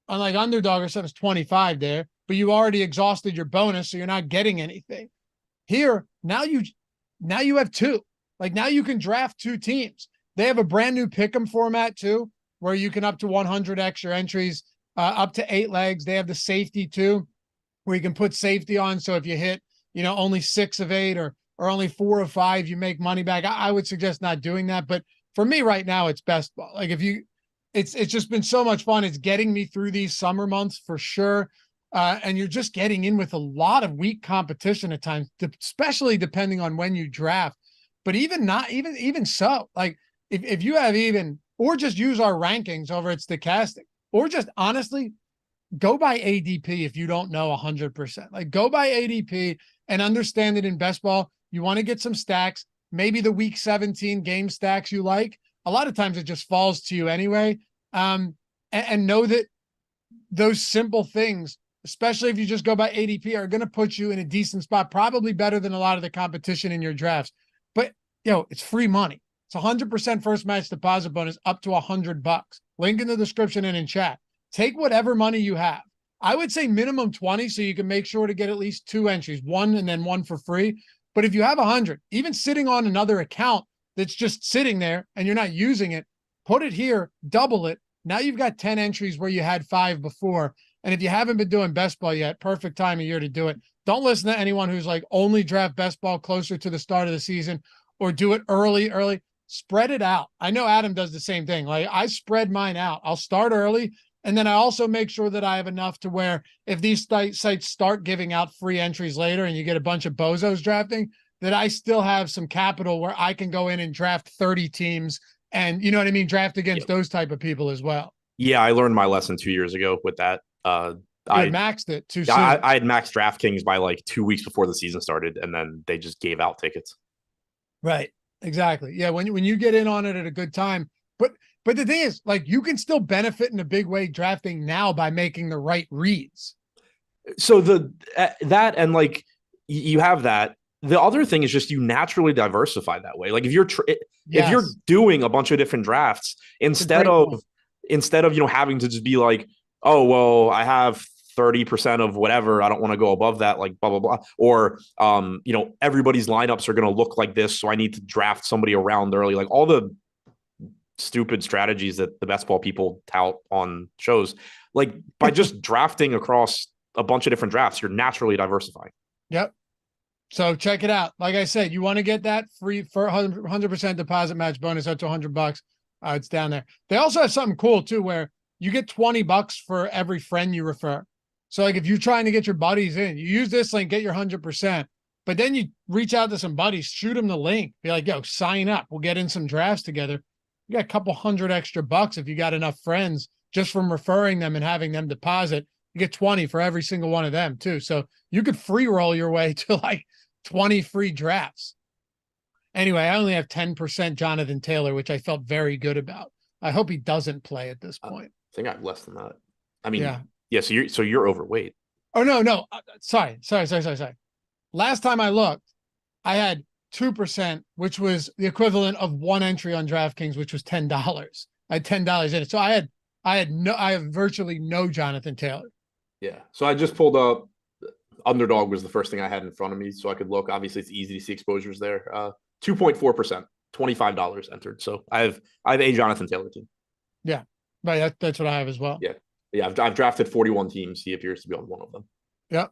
like underdog or something, it's 25 there, but you already exhausted your bonus, so you're not getting anything. Here now you have 2. Like now you can draft 2 teams. They have a brand new pick'em format too, where you can up to 100 extra entries. Up to 8 legs. They have the safety too, where you can put safety on. So if you hit, only 6 of 8 or only 4 of 5, you make money back. I would suggest not doing that. But for me right now, it's best ball. Like it's just been so much fun. It's getting me through these summer months for sure. And you're just getting in with a lot of weak competition at times, especially depending on when you draft. But even so, like if you have or just use our rankings over at Stochastic. Or just honestly, go by ADP if you don't know 100%. Like go by ADP and understand it in best ball. You want to get some stacks, maybe the week 17 game stacks you like. A lot of times it just falls to you anyway. And know that those simple things, especially if you just go by ADP, are going to put you in a decent spot, probably better than a lot of the competition in your drafts. But, it's free money. It's 100% first match deposit bonus up to $100. Link in the description and in chat. Take whatever money you have. I would say minimum 20 so you can make sure to get at least 2 entries, 1 and then 1 for free. But if you have 100, even sitting on another account that's just sitting there and you're not using it, put it here, double it. Now you've got 10 entries where you had 5 before. And if you haven't been doing best ball yet, perfect time of year to do it. Don't listen to anyone who's like only draft best ball closer to the start of the season or do it early. Spread it out. I know Adam does the same thing. Like I spread mine out. I'll start early. And then I also make sure that I have enough to where if these sites start giving out free entries later and you get a bunch of bozos drafting, that I still have some capital where I can go in and draft 30 teams and you know what I mean? Draft against those type of people as well. Yeah. I learned my lesson 2 years ago with that. I maxed it too soon. I had maxed DraftKings by like 2 weeks before the season started, and then they just gave out tickets. Right. Exactly. Yeah. When you get in on it at a good time, but the thing is, like, you can still benefit in a big way drafting now by making the right reads. So that and like you have that. The other thing is just you naturally diversify that way. Like if you're doing a bunch of different drafts instead of having to just be like, oh well, I have 30% of whatever, I don't want to go above that, like blah blah blah, or everybody's lineups are going to look like this, so I need to draft somebody around early. Like all the stupid strategies that the best ball people tout on shows, like by just drafting across a bunch of different drafts, you're naturally diversifying. Yep. So check it out. Like I said, you want to get that free for 100% deposit match bonus up to $100. It's down there. They also have something cool too, where you get $20 for every friend you refer. So like if you're trying to get your buddies in, you use this link, get your 100%, but then you reach out to some buddies, shoot them the link, be like, yo, sign up. We'll get in some drafts together. You got a couple $100 extra if you got enough friends just from referring them and having them deposit. You get 20 for every single one of them too. So you could free roll your way to like 20 free drafts. Anyway, I only have 10% Jonathan Taylor, which I felt very good about. I hope he doesn't play at this point. I think I have less than that. I mean, yeah. So you're overweight. Oh no. Sorry. Last time I looked, I had 2%, which was the equivalent of one entry on DraftKings, which was $10. I had $10 in it. So I have virtually no Jonathan Taylor. Yeah. So I just pulled up. Underdog was the first thing I had in front of me, so I could look. Obviously, it's easy to see exposures there. 2.4%, $25 entered. So I have a Jonathan Taylor team. Yeah, right. That's what I have as well. Yeah. I've drafted 41 teams. He appears to be on one of them. Yep.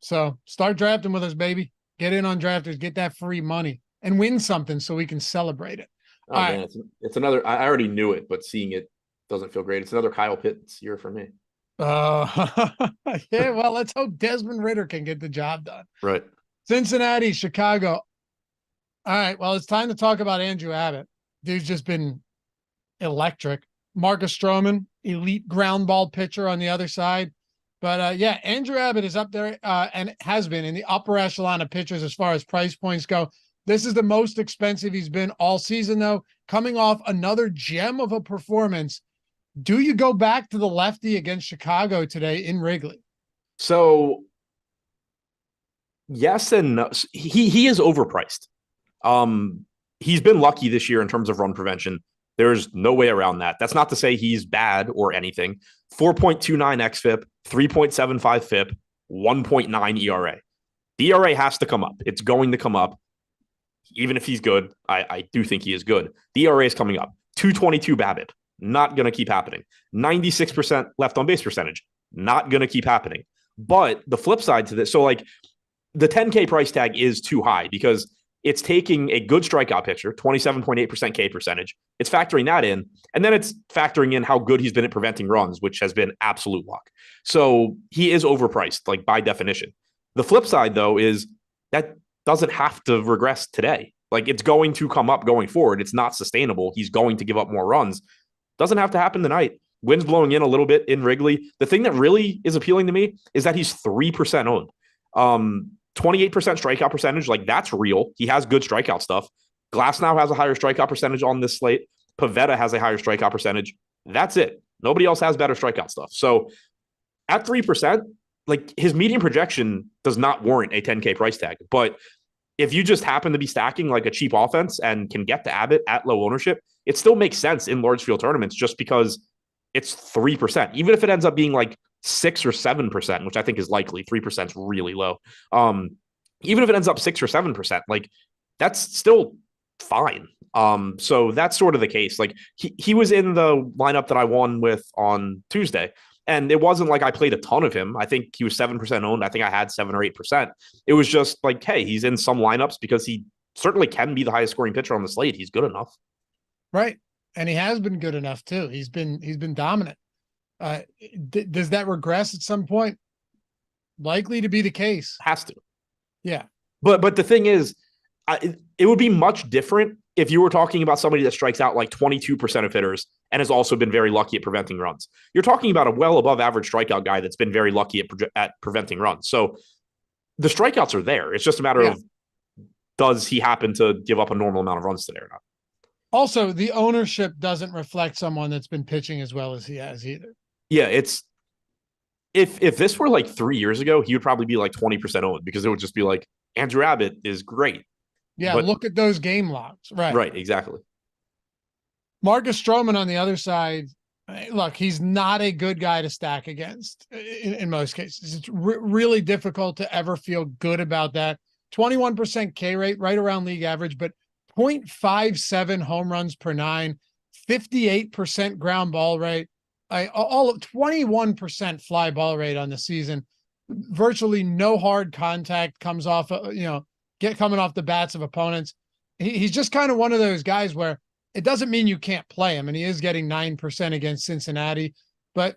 So start drafting with us, baby. Get in on drafters, get that free money, and win something so we can celebrate it. Oh man, right. It's another. I already knew it, but seeing it doesn't feel great. It's another Kyle Pitts year for me. Yeah, well, let's hope Desmond Ridder can get the job done. Right. Cincinnati, Chicago. All right, well, it's time to talk about Andrew Abbott. Dude's just been electric. Marcus Stroman, elite ground ball pitcher on the other side. But yeah, Andrew Abbott is up there and has been in the upper echelon of pitchers as far as price points go. This is the most expensive he's been all season, though, coming off another gem of a performance. Do you go back to the lefty against Chicago today in Wrigley? So, yes and no. He is overpriced. He's been lucky this year in terms of run prevention. There's no way around that. That's not to say he's bad or anything. 4.29 xFIP, 3.75 FIP, 1.9 ERA. The ERA has to come up. It's going to come up. Even if he's good, I do think he is good. The ERA is coming up. 222 BABIP. Not going to keep happening. 96% left on base percentage. Not going to keep happening. But the flip side to this, so like the 10K price tag is too high because it's taking a good strikeout pitcher, 27.8% K percentage. It's factoring that in. And then it's factoring in how good he's been at preventing runs, which has been absolute luck. So he is overpriced, like by definition. The flip side, though, is that doesn't have to regress today. Like it's going to come up going forward. It's not sustainable. He's going to give up more runs. Doesn't have to happen tonight. Wind's blowing in a little bit in Wrigley. The thing that really is appealing to me is that he's 3% owned. 28% strikeout percentage. Like that's real. He has good strikeout stuff. Glasnow has a higher strikeout percentage on this slate. Pivetta has a higher strikeout percentage. That's it. Nobody else has better strikeout stuff. So at 3%, like his median projection does not warrant a 10K price tag. But if you just happen to be stacking like a cheap offense and can get to Abbott at low ownership, it still makes sense in large field tournaments just because it's 3%. Even if it ends up being like 6 or 7%, which I think is likely, 3% is really low. Even if it ends up 6 or 7%, like that's still fine. So that's sort of the case. Like he was in the lineup that I won with on Tuesday. And it wasn't like I played a ton of him. I think he was 7% owned. I think I had 7 or 8%. It was just like, hey, he's in some lineups because he certainly can be the highest scoring pitcher on the slate. He's good enough. Right. And he has been good enough too. He's been dominant. Does that regress at some point? Likely to be the case. Has to. Yeah. But the thing is, it would be much different if you were talking about somebody that strikes out like 22% of hitters and has also been very lucky at preventing runs. You're talking about a well above average strikeout guy that's been very lucky at preventing runs. So the strikeouts are there. It's just a matter of, does he happen to give up a normal amount of runs today or not? Also, the ownership doesn't reflect someone that's been pitching as well as he has either. Yeah, it's if this were like 3 years ago, he would probably be like 20% owned because it would just be like Andrew Abbott is great. Yeah, but look at those game logs. Right. Right, exactly. Marcus Stroman on the other side, look, he's not a good guy to stack against in most cases. It's really difficult to ever feel good about that. 21% K rate, right around league average, but 0.57 home runs per 9, 58% ground ball rate, all of 21% fly ball rate on the season. virtually no hard contact comes off, coming off the bats of opponents. He's just kind of one of those guys where it doesn't mean you can't play him. And he is getting 9% against Cincinnati, but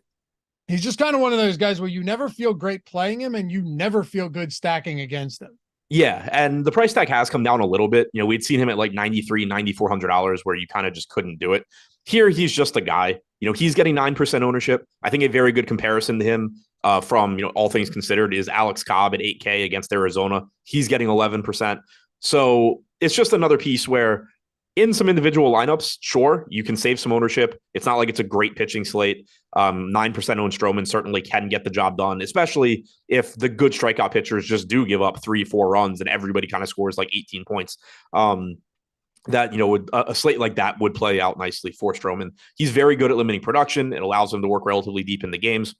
he's just kind of one of those guys where you never feel great playing him and you never feel good stacking against him. Yeah, and the price tag has come down a little bit. We'd seen him at like $93, $9,400 where you kind of just couldn't do it. Here, he's just a guy. He's getting 9% ownership. I think a very good comparison to him from, all things considered is Alex Cobb at 8K against Arizona. He's getting 11%. So it's just another piece where in some individual lineups, sure, you can save some ownership. It's not like it's a great pitching slate. 9% owned Stroman certainly can get the job done, especially if the good strikeout pitchers just do give up 3-4 runs and everybody kind of scores like 18 points. Would a slate like that would play out nicely for Stroman. He's very good at limiting production. It allows him to work relatively deep in the games,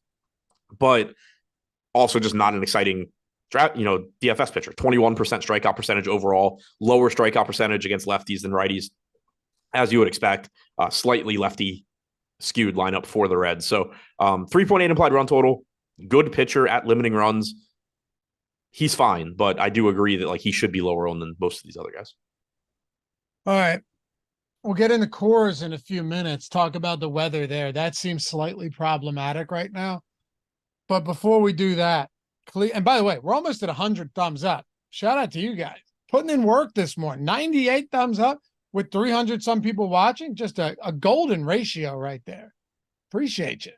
but also just not an exciting DFS pitcher. 21% strikeout percentage overall, lower strikeout percentage against lefties than righties, as you would expect. Slightly lefty skewed lineup for the Reds. So 3.8 implied run total, good pitcher at limiting runs. He's fine, but I do agree that he should be lower owned than most of these other guys. All right. We'll get into cores in a few minutes, talk about the weather there. That seems slightly problematic right now. But before we do that, and by the way, we're almost at 100 thumbs up. Shout out to you guys. Putting in work this morning. 98 thumbs up with 300 some people watching. Just a golden ratio right there. Appreciate you.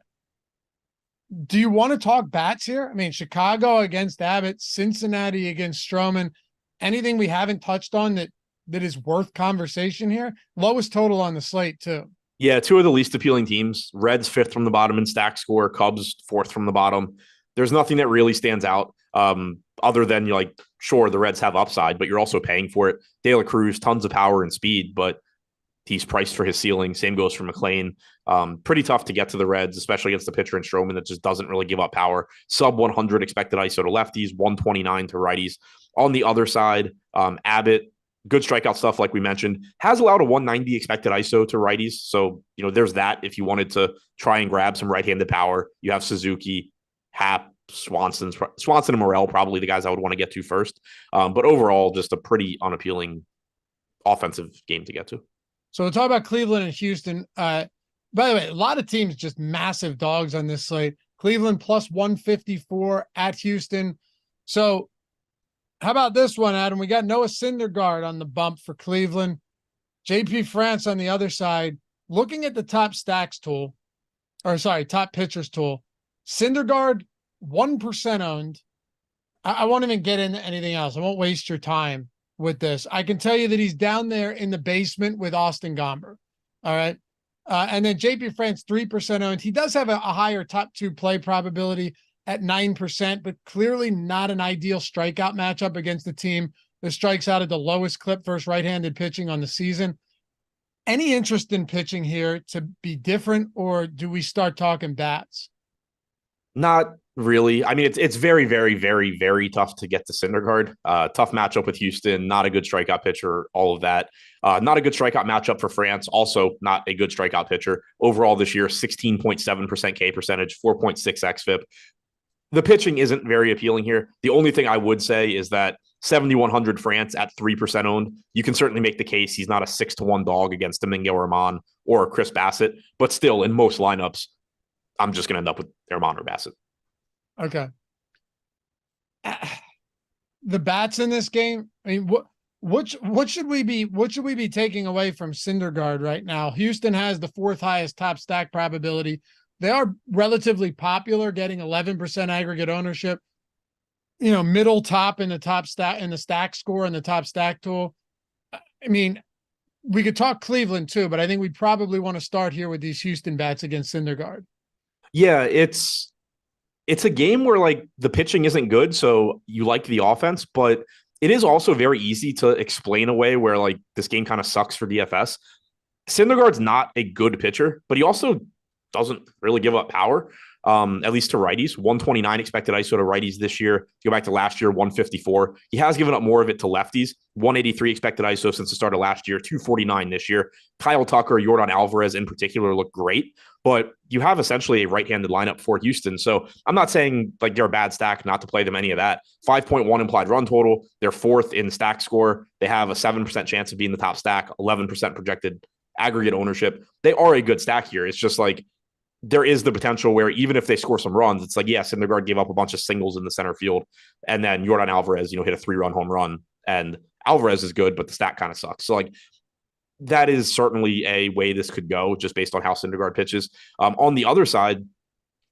Do you want to talk bats here? I mean, Chicago against Abbott, Cincinnati against Stroman. Anything we haven't touched on that is worth conversation here? Lowest total on the slate too. Yeah, two of the least appealing teams. Reds 5th from the bottom in stack score. Cubs 4th from the bottom. There's nothing that really stands out other than sure, the Reds have upside, but you're also paying for it. De La Cruz, tons of power and speed, but he's priced for his ceiling. Same goes for McLean. Pretty tough to get to the Reds, especially against the pitcher in Stroman that just doesn't really give up power. Sub 100 expected ISO to lefties, 129 to righties. On the other side, Abbott, good strikeout stuff like we mentioned, has allowed a 190 expected ISO to righties. So, there's that if you wanted to try and grab some right-handed power. You have Suzuki, Happ, Swanson and Morel, probably the guys I would want to get to first. But overall, just a pretty unappealing offensive game to get to. So we'll talk about Cleveland and Houston. By the way, a lot of teams just massive dogs on this slate. Cleveland plus 154 at Houston. So how about this one, Adam? We got Noah Syndergaard on the bump for Cleveland. JP France on the other side. Looking at the top top pitchers tool, Syndergaard, 1% owned. I won't even get into anything else. I won't waste your time with this. I can tell you that he's down there in the basement with Austin Gomber. All right. And then JP France, 3% owned. He does have a higher top 2 play probability at 9%, but clearly not an ideal strikeout matchup against the team that strikes out at the lowest clip versus right-handed pitching on the season. Any interest in pitching here to be different, or do we start talking bats? Not really. I mean, it's very, very, very, very tough to get to Syndergaard. Tough matchup with Houston. Not a good strikeout pitcher. All of that. Not a good strikeout matchup for France. Also, not a good strikeout pitcher. Overall this year, 16.7% K percentage, 4.6 xFIP. The pitching isn't very appealing here. The only thing I would say is that 7,100 France at 3% owned. You can certainly make the case he's not a 6-1 dog against Domingo Germán or Chris Bassett, but still, in most lineups, I'm just going to end up with Germán or Bassett. Okay. The bats in this game. I mean, what should we be taking away from Syndergaard right now? Houston has the 4th highest top stack probability. They are relatively popular, getting 11% aggregate ownership. Middle top in the top stack in the stack score and the top stack tool. I mean, we could talk Cleveland too, but I think we probably want to start here with these Houston bats against Syndergaard. Yeah, it's a game where the pitching isn't good, so you like the offense, but it is also very easy to explain away where this game kind of sucks for DFS. Syndergaard's not a good pitcher, but he also doesn't really give up power. at least to righties. 129 expected ISO to righties this year. Go back to last year, 154. He has given up more of it to lefties. 183 expected ISO since the start of last year, 249 this year. Kyle Tucker, Yordan Alvarez in particular look great, but you have essentially a right-handed lineup for Houston. So I'm not saying like they're a bad stack not to play them, any of that. 5.1 implied run total. They're fourth in stack score. They have a 7% chance of being the top stack, 11% projected aggregate ownership. They are a good stack here. It's just like there is the potential where even if they score some runs, it's like, yeah, Syndergaard gave up a bunch of singles in the center field, and then Yordan Alvarez, hit a 3-run home run, and Alvarez is good, but the stat kind of sucks. So like that is certainly a way this could go just based on how Syndergaard pitches. On the other side,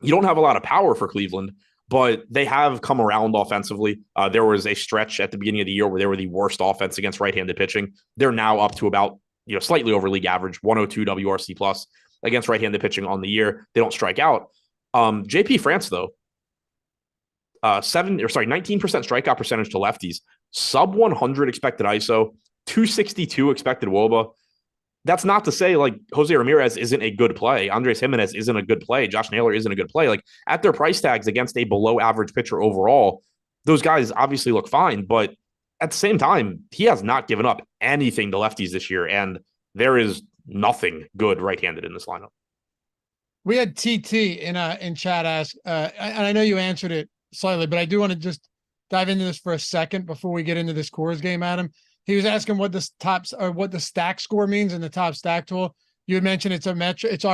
you don't have a lot of power for Cleveland, but they have come around offensively. There was a stretch at the beginning of the year where they were the worst offense against right-handed pitching. They're now up to about, slightly over league average, 102 WRC plus against right-handed pitching on the year. They don't strike out. JP France, though, 19% strikeout percentage to lefties, sub 100 expected ISO, 262 expected WOBA. That's not to say like Jose Ramirez isn't a good play. Andres Jimenez isn't a good play. Josh Naylor isn't a good play. Like at their price tags against a below average pitcher overall, those guys obviously look fine, but at the same time, he has not given up anything to lefties this year, and there is nothing good right-handed in this lineup. We had TT in chat ask, and I know you answered it slightly, but I do want to just dive into this for a second before we get into this Coors game, Adam. He was asking what what the stack score means in the top stack tool. You had mentioned it's our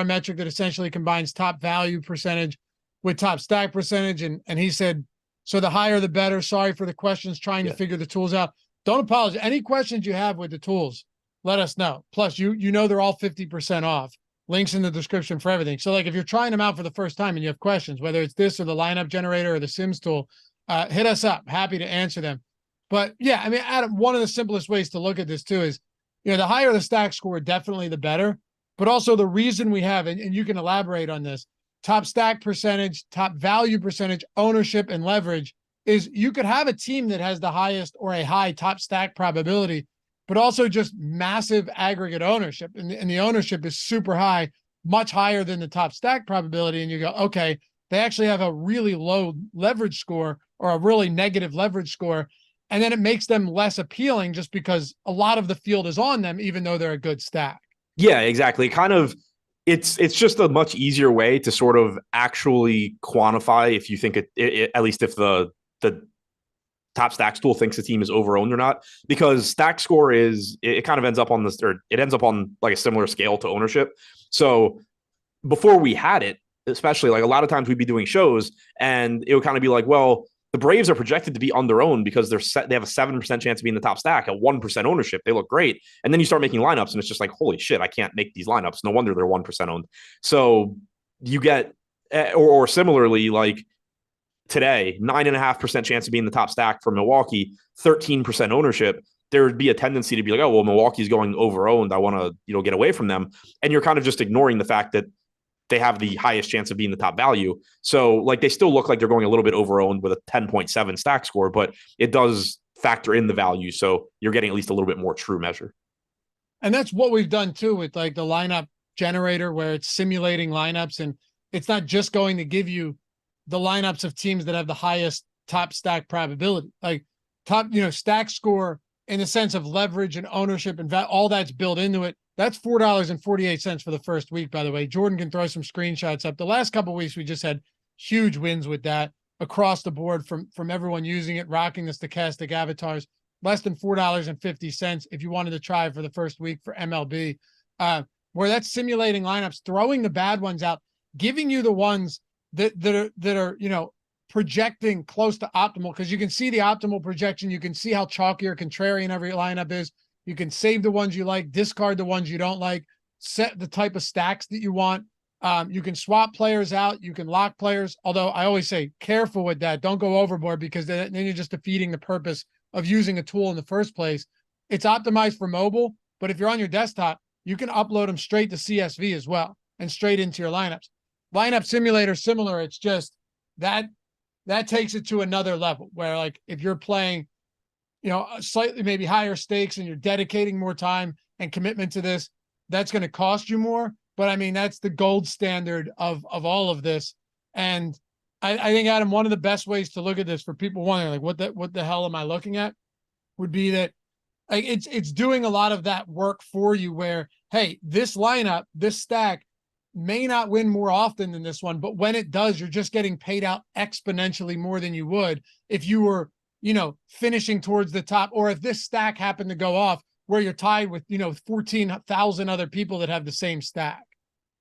metric that essentially combines top value percentage with top stack percentage, and he said, so the higher the better. Sorry for the questions, trying to figure the tools out. Don't apologize. Any questions you have with the tools, let us know. Plus, they're all 50% off. Links in the description for everything. So like if you're trying them out for the first time and you have questions, whether it's this or the lineup generator or the Sims tool, hit us up. Happy to answer them. But yeah, I mean, Adam, one of the simplest ways to look at this too is, the higher the stack score, definitely the better. But also the reason we have, and you can elaborate on this, top stack percentage, top value percentage, ownership, and leverage is you could have a team that has the highest or a high top stack probability, but also just massive aggregate ownership. And the ownership is super high, much higher than the top stack probability. And you go, okay, they actually have a really low leverage score or a really negative leverage score. And then it makes them less appealing just because a lot of the field is on them, even though they're a good stack. Yeah, exactly. It's just a much easier way to sort of actually quantify if you think at least if the top stacks tool thinks the team is overowned or not, because stack score it kind of ends up on this, or it ends up on like a similar scale to ownership. So before we had it, especially like a lot of times we'd be doing shows and it would kind of be like, well, the Braves are projected to be underowned because they have a 7% chance of being the top stack at 1% ownership. They look great. And then you start making lineups and it's just like, holy shit, I can't make these lineups. No wonder they're 1% owned. So you get, or similarly, like today, 9.5% chance of being the top stack for Milwaukee, 13% ownership. There would be a tendency to be like, oh, well, Milwaukee's going overowned. I want to, get away from them. And you're kind of just ignoring the fact that they have the highest chance of being the top value. So like they still look like they're going a little bit overowned with a 10.7 stack score, but it does factor in the value. So you're getting at least a little bit more true measure. And that's what we've done too with like the lineup generator, where it's simulating lineups, and it's not just going to give you the lineups of teams that have the highest top stack probability, like top, stack score in the sense of leverage and ownership and all that's built into it. That's $4.48 for the first week, by the way. Jordan can throw some screenshots up. The last couple of weeks, we just had huge wins with that across the board from everyone using it, rocking the stochastic avatars. Less than $4.50 if you wanted to try for the first week for MLB, where that's simulating lineups, throwing the bad ones out, giving you the ones that are projecting close to optimal, because you can see the optimal projection. You can see how chalky or contrarian every lineup is. You can save the ones you like, discard the ones you don't like, set the type of stacks that you want. You can swap players out. You can lock players. Although I always say careful with that. Don't go overboard, because then you're just defeating the purpose of using a tool in the first place. It's optimized for mobile, but if you're on your desktop, you can upload them straight to CSV as well and straight into your lineups. Lineup simulator, similar. It's just that takes it to another level where, like, if you're playing, slightly maybe higher stakes and you're dedicating more time and commitment to this, that's going to cost you more. But I mean, that's the gold standard of all of this. And I think, Adam, one of the best ways to look at this for people wondering, like, what the hell am I looking at, would be that, like, it's doing a lot of that work for you where, hey, this lineup, this stack may not win more often than this one, but when it does, you're just getting paid out exponentially more than you would if you were, finishing towards the top, or if this stack happened to go off where you're tied with, 14,000 other people that have the same stack.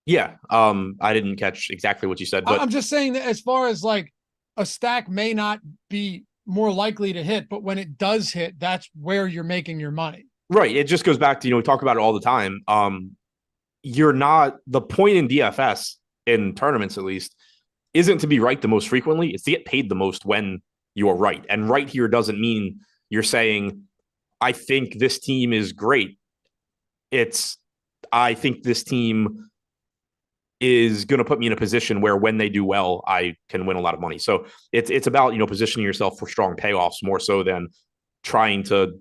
Yeah. I didn't catch exactly what you said, but I'm just saying that as far as like a stack may not be more likely to hit, but when it does hit, that's where you're making your money. right. It just goes back to, we talk about it all the time. You're not, the point in DFS, in tournaments at least, isn't to be right the most frequently. It's to get paid the most when you are right. And right here doesn't mean you're saying, I think this team is great. It's, I think this team is going to put me in a position where when they do well, I can win a lot of money. So it's about, positioning yourself for strong payoffs more so than trying to,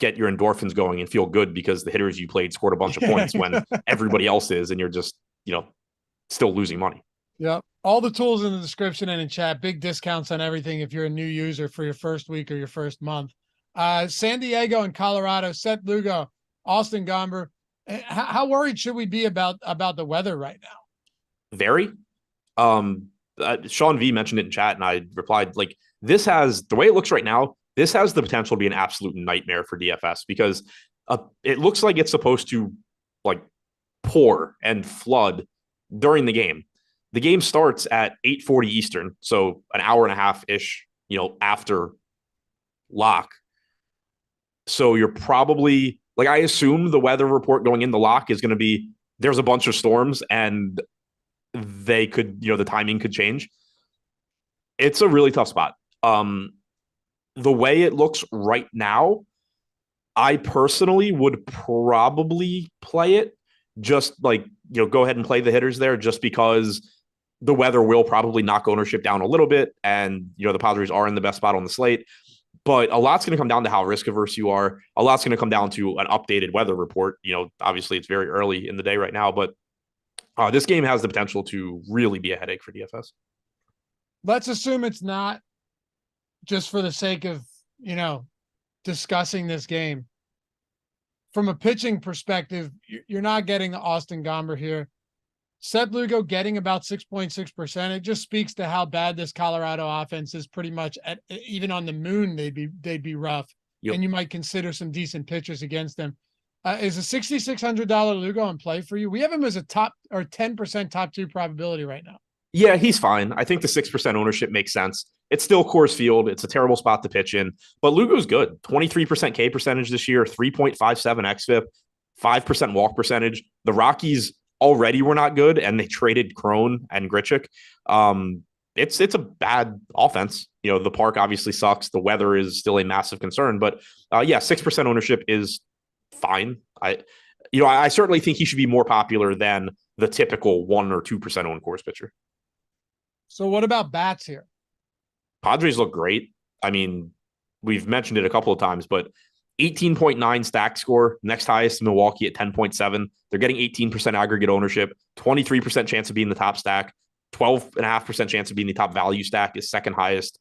get your endorphins going and feel good because the hitters you played scored a bunch of points when everybody else is, and you're just, still losing money. Yep. All the tools in the description and in chat, big discounts on everything if you're a new user for your first week or your first month. San Diego and Colorado, Seth Lugo, Austin Gomber. How worried should we be about the weather right now? Very. Sean V mentioned it in chat, and I replied, like, this has, the way it looks right now, this has the potential to be an absolute nightmare for DFS because it looks like it's supposed to, like, pour and flood during the game. The game starts at 8:40 Eastern, so an hour and a half-ish, after lock. So you're probably, like, I assume the weather report going in the lock is going to be, there's a bunch of storms and they could, the timing could change. It's a really tough spot. The way it looks right now, I personally would probably play it, just like, go ahead and play the hitters there, just because the weather will probably knock ownership down a little bit. And, the Padres are in the best spot on the slate. But a lot's going to come down to how risk averse you are. A lot's going to come down to an updated weather report. Obviously it's very early in the day right now, but this game has the potential to really be a headache for DFS. Let's assume it's not, just for the sake of, discussing this game. From a pitching perspective, you're not getting Austin Gomber here. Seth Lugo getting about 6.6%. It just speaks to how bad this Colorado offense is. Pretty much even on the moon, they'd be rough. Yep. And you might consider some decent pitchers against them. Is a $6,600 Lugo in play for you? We have him as a top or 10% top 2 probability right now. Yeah, he's fine. I think the 6% ownership makes sense. It's still Coors Field. It's a terrible spot to pitch in, but Lugo's good. 23% K percentage this year, 3.57 xFIP, 5% walk percentage. The Rockies already were not good, and they traded Crone and Grichuk. It's a bad offense. The park obviously sucks. The weather is still a massive concern, but 6% ownership is fine. I certainly think he should be more popular than the typical 1 or 2% owned Coors pitcher. So what about bats here? Padres look great. I mean, we've mentioned it a couple of times, but 18.9 stack score, next highest in Milwaukee at 10.7. They're getting 18% aggregate ownership, 23% chance of being the top stack, 12.5% chance of being the top value stack is second highest.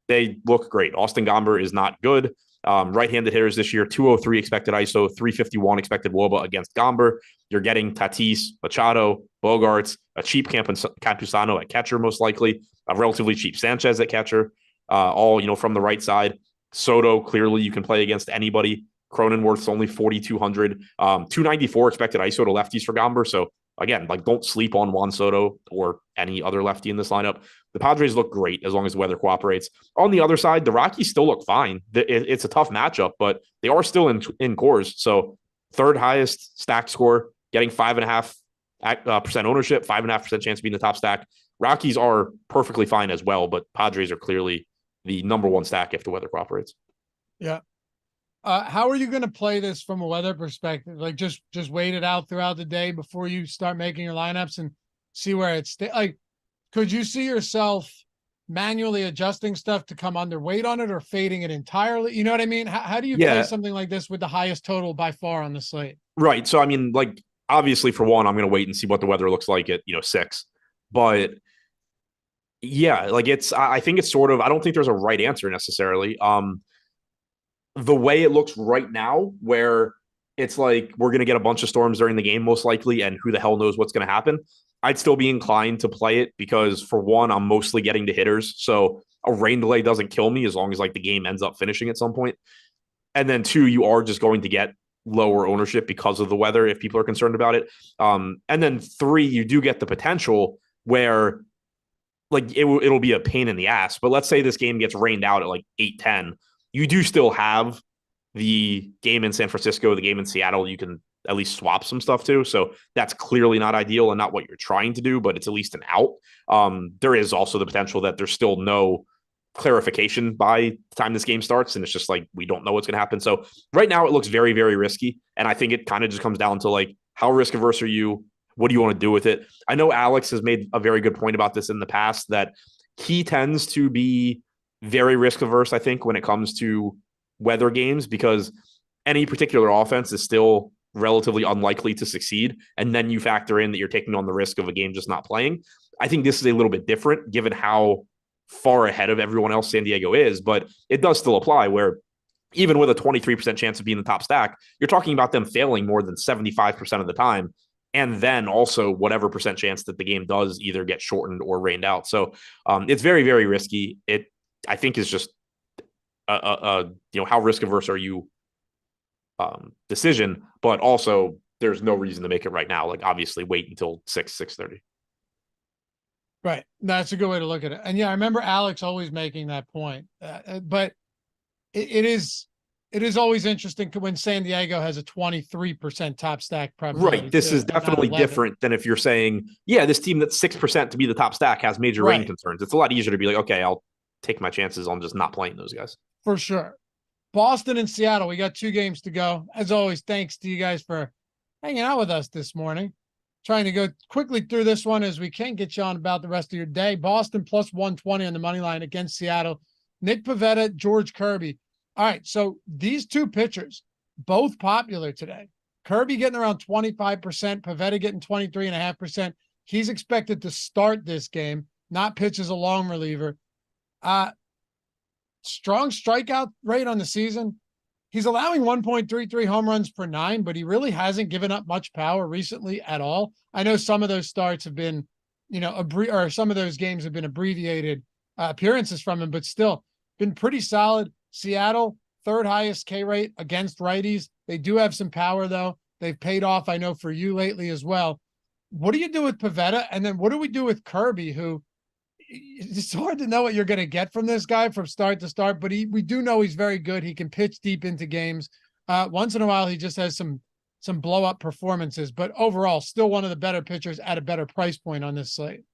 They look great. Austin Gomber is not good. Right-handed hitters this year, 203 expected ISO, 351 expected WOBA against Gomber. You're getting Tatis, Machado, Bogarts, a cheap Campusano at catcher, most likely, a relatively cheap Sanchez at catcher, all, from the right side. Soto, clearly you can play against anybody. Cronenworth's only 4,200, 294 expected ISO to lefties for Gomber. So again, like, don't sleep on Juan Soto or any other lefty in this lineup. The Padres look great as long as the weather cooperates. On the other side, the Rockies still look fine. It's a tough matchup, but they are still in Coors. So third highest stack score, getting 5.5% ownership, 5.5% chance of being the top stack. Rockies are perfectly fine as well, but Padres are clearly the number one stack if the weather cooperates. Yeah. How are you going to play this from a weather perspective? Like, just wait it out throughout the day before you start making your lineups and see where it's like, could you see yourself manually adjusting stuff to come underweight on it or fading it entirely? You know what I mean? How do you play something like this with the highest total by far on the slate? Right. So, I mean, like, obviously for one, I'm going to wait and see what the weather looks like at, 6, but Yeah, like I think it's sort of, I don't think there's a right answer necessarily. The way it looks right now, where it's like we're going to get a bunch of storms during the game, most likely, and who the hell knows what's going to happen. I'd still be inclined to play it because, for one, I'm mostly getting to hitters. So a rain delay doesn't kill me as long as like the game ends up finishing at some point. And then two, you are just going to get lower ownership because of the weather if people are concerned about it. And then three, you do get the potential where like it'll be a pain in the ass. But let's say this game gets rained out at like 8-10. You do still have the game in San Francisco, the game in Seattle. You can at least swap some stuff too. So that's clearly not ideal and not what you're trying to do, but it's at least an out. There is also the potential that there's still no clarification by the time this game starts. And it's just like, we don't know what's going to happen. So right now it looks very, very risky. And I think it kind of just comes down to like, how risk averse are you? What do you want to do with it? I know Alex has made a very good point about this in the past, that he tends to be very risk averse, I think, when it comes to weather games, because any particular offense is still relatively unlikely to succeed. And then you factor in that you're taking on the risk of a game just not playing. I think this is a little bit different given how far ahead of everyone else San Diego is, but it does still apply where even with a 23% chance of being the top stack, you're talking about them failing more than 75% of the time. And then also whatever percent chance that the game does either get shortened or rained out. So it's very, very risky. It, I think, is just how risk averse are you decision, but also there's no reason to make it right now. Like obviously wait until 6:30. Right. That's a good way to look at it. And yeah, I remember Alex always making that point. But it is always interesting when San Diego has a 23% top stack probability. Right. This is definitely different than if you're saying, yeah, this team that's 6% to be the top stack has major rain concerns. It's a lot easier to be like, okay, I'll take my chances on just not playing those guys. For sure. Boston and Seattle, we got 2 games to go. As always, thanks to you guys for hanging out with us this morning. Trying to go quickly through this one as we can get you on about the rest of your day. Boston plus 120 on the money line against Seattle. Nick Pivetta, George Kirby. All right, so these 2 pitchers, both popular today. Kirby getting around 25%, Pivetta getting 23.5%. He's expected to start this game, not pitch as a long reliever. Strong strikeout rate on the season. He's allowing 1.33 home runs per 9, but he really hasn't given up much power recently at all. I know some of those starts have been, or some of those games have been abbreviated appearances from him, but still been pretty solid. Seattle, 3rd highest K rate against righties. They do have some power though. They've paid off, I know, for you lately as well. What do you do with Pivetta? And then what do we do with Kirby, who it's hard to know what you're going to get from this guy from start to start, but we do know he's very good. He can pitch deep into games. Once in a while, he just has some blow up performances, but overall, still one of the better pitchers at a better price point on this slate.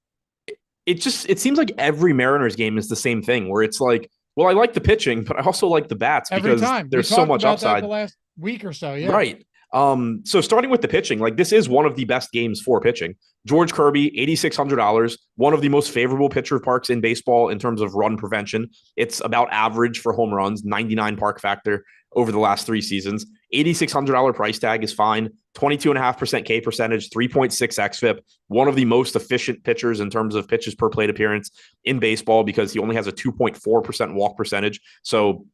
It seems like every Mariners game is the same thing where it's like, well, I like the pitching, but I also like the bats because there's so much upside. The last week or so, yeah. Right. So starting with the pitching, like this is one of the best games for pitching. George Kirby, $8,600, one of the most favorable pitcher parks in baseball in terms of run prevention. It's about average for home runs, 99 park factor over the last 3 seasons. $8,600 price tag is fine. 22.5% K percentage, 3.6 xFIP, one of the most efficient pitchers in terms of pitches per plate appearance in baseball because he only has a 2.4% walk percentage. So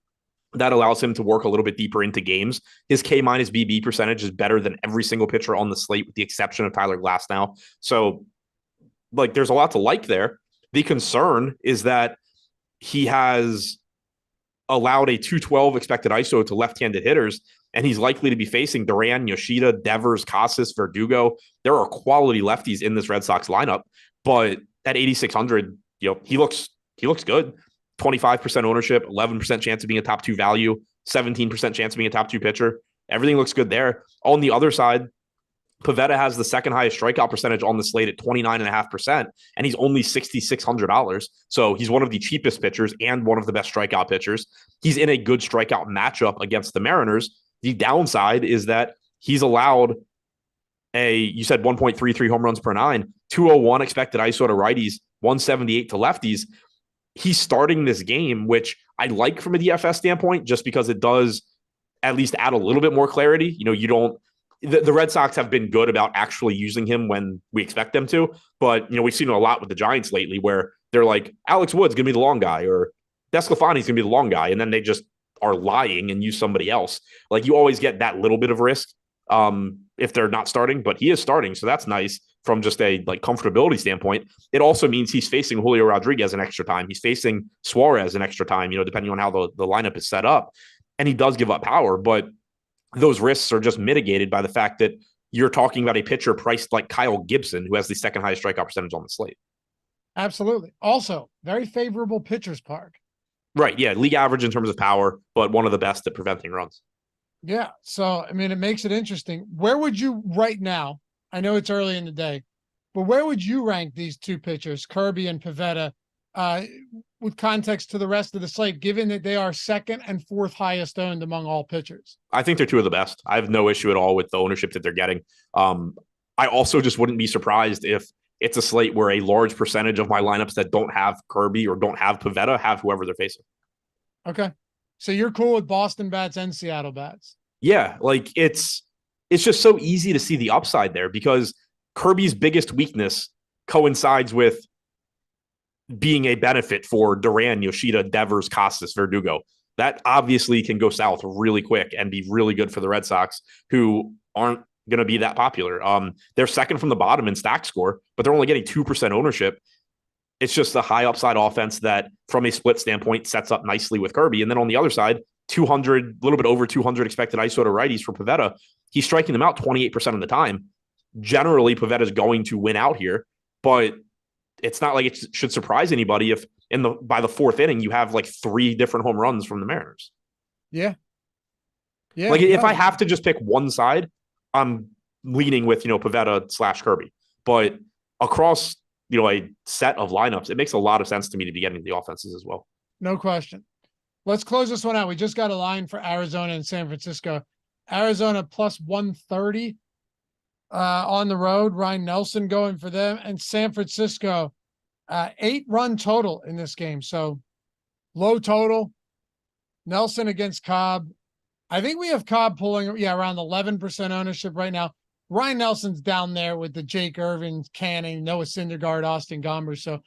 that allows him to work a little bit deeper into games. His K minus BB percentage is better than every single pitcher on the slate, with the exception of Tyler Glasnow. So, like, there's a lot to like there. The concern is that he has allowed a 212 expected ISO to left-handed hitters, and he's likely to be facing Duran, Yoshida, Devers, Casas, Verdugo. There are quality lefties in this Red Sox lineup, but at 8,600, he looks good. 25% ownership, 11% chance of being a top 2 value, 17% chance of being a top 2 pitcher. Everything looks good there. On the other side, Pivetta has the 2nd highest strikeout percentage on the slate at 29.5%, and he's only $6,600. So he's one of the cheapest pitchers and one of the best strikeout pitchers. He's in a good strikeout matchup against the Mariners. The downside is that he's allowed you said 1.33 home runs per 9, 201 expected ISO to righties, 178 to lefties. He's starting this game, which I like from a DFS standpoint, just because it does at least add a little bit more clarity. the Red Sox have been good about actually using him when we expect them to. But, we've seen it a lot with the Giants lately where they're like, Alex Wood's going to be the long guy or DeSclafani's going to be the long guy. And then they just are lying and use somebody else. Like you always get that little bit of risk if they're not starting, but he is starting. So that's nice from just a like comfortability standpoint. It also means he's facing Julio Rodriguez an extra time. He's facing Suarez an extra time, depending on how the lineup is set up. And he does give up power, but those risks are just mitigated by the fact that you're talking about a pitcher priced like Kyle Gibson, who has the second highest strikeout percentage on the slate. Absolutely. Also, very favorable pitcher's park. Right. Yeah. League average in terms of power, but one of the best at preventing runs. Yeah. So, it makes it interesting. Where would you right now? I know it's early in the day, but where would you rank these two pitchers, Kirby and Pivetta, with context to the rest of the slate, given that they are second and fourth highest owned among all pitchers? I think they're two of the best. I have no issue at all with the ownership that they're getting. I also just wouldn't be surprised if it's a slate where a large percentage of my lineups that don't have Kirby or don't have Pivetta have whoever they're facing. Okay. So you're cool with Boston bats and Seattle bats? Yeah. Like it's just so easy to see the upside there because Kirby's biggest weakness coincides with being a benefit for Duran, Yoshida, Devers, Casas, Verdugo. That obviously can go south really quick and be really good for the Red Sox, who aren't going to be that popular. They're second from the bottom in stack score, but they're only getting 2% ownership. It's just a high upside offense that, from a split standpoint, sets up nicely with Kirby. And then on the other side, 200, a little bit over 200 expected ISO to righties for Pivetta. He's striking them out 28% of the time. Generally, Pivetta is going to win out here, but it's not like it should surprise anybody if by the fourth inning you have like 3 different home runs from the Mariners. Yeah. Yeah. Like if I have to just pick one side, I'm leaning with, Pivetta / Kirby. But across, a set of lineups, it makes a lot of sense to me to be getting the offenses as well. No question. Let's close this one out. We just got a line for Arizona and San Francisco. Arizona plus 130 on the road. Ryan Nelson going for them. And San Francisco, 8-run total in this game. So low total. Nelson against Cobb. I think we have Cobb pulling, around 11% ownership right now. Ryan Nelson's down there with the Jake Irvin, Canning, Noah Syndergaard, Austin Gomber. So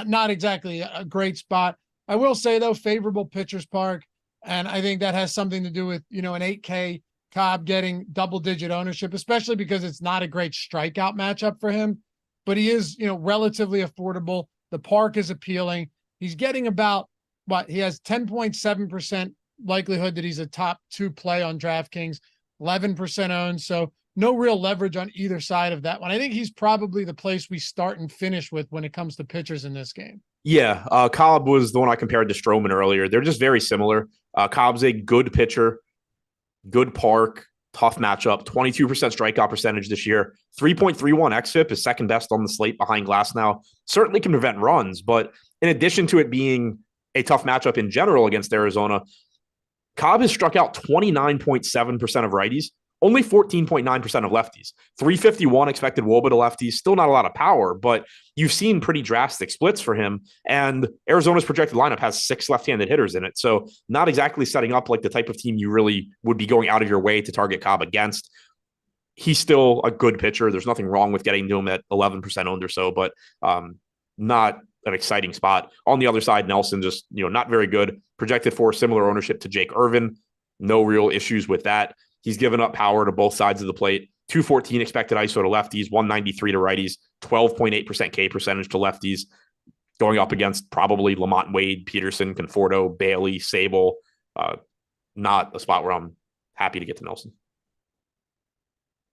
not exactly a great spot. I will say, though, favorable pitcher's park. And I think that has something to do with, an 8K Cobb getting double-digit ownership, especially because it's not a great strikeout matchup for him. But he is, relatively affordable. The park is appealing. He's getting about, he has 10.7% likelihood that he's a top 2 play on DraftKings, 11% owned. So no real leverage on either side of that one. I think he's probably the place we start and finish with when it comes to pitchers in this game. Yeah, Cobb was the one I compared to Stroman earlier. They're just very similar. Cobb's a good pitcher, good park, tough matchup, 22% strikeout percentage this year. 3.31 xFIP is second best on the slate behind Glasnow. Certainly can prevent runs, but in addition to it being a tough matchup in general against Arizona, Cobb has struck out 29.7% of righties, only 14.9% of lefties. 351 expected WOBA to lefties, still not a lot of power, but you've seen pretty drastic splits for him. And Arizona's projected lineup has 6 left-handed hitters in it. So not exactly setting up like the type of team you really would be going out of your way to target Cobb against. He's still a good pitcher. There's nothing wrong with getting to him at 11% owned or so, but not an exciting spot. On the other side, Nelson just, not very good. Projected for similar ownership to Jake Irvin. No real issues with that. He's given up power to both sides of the plate. 214 expected ISO to lefties, 193 to righties, 12.8% K percentage to lefties, going up against probably Lamont Wade, Peterson, Conforto, Bailey, Sable. Not a spot where I'm happy to get to Nelson.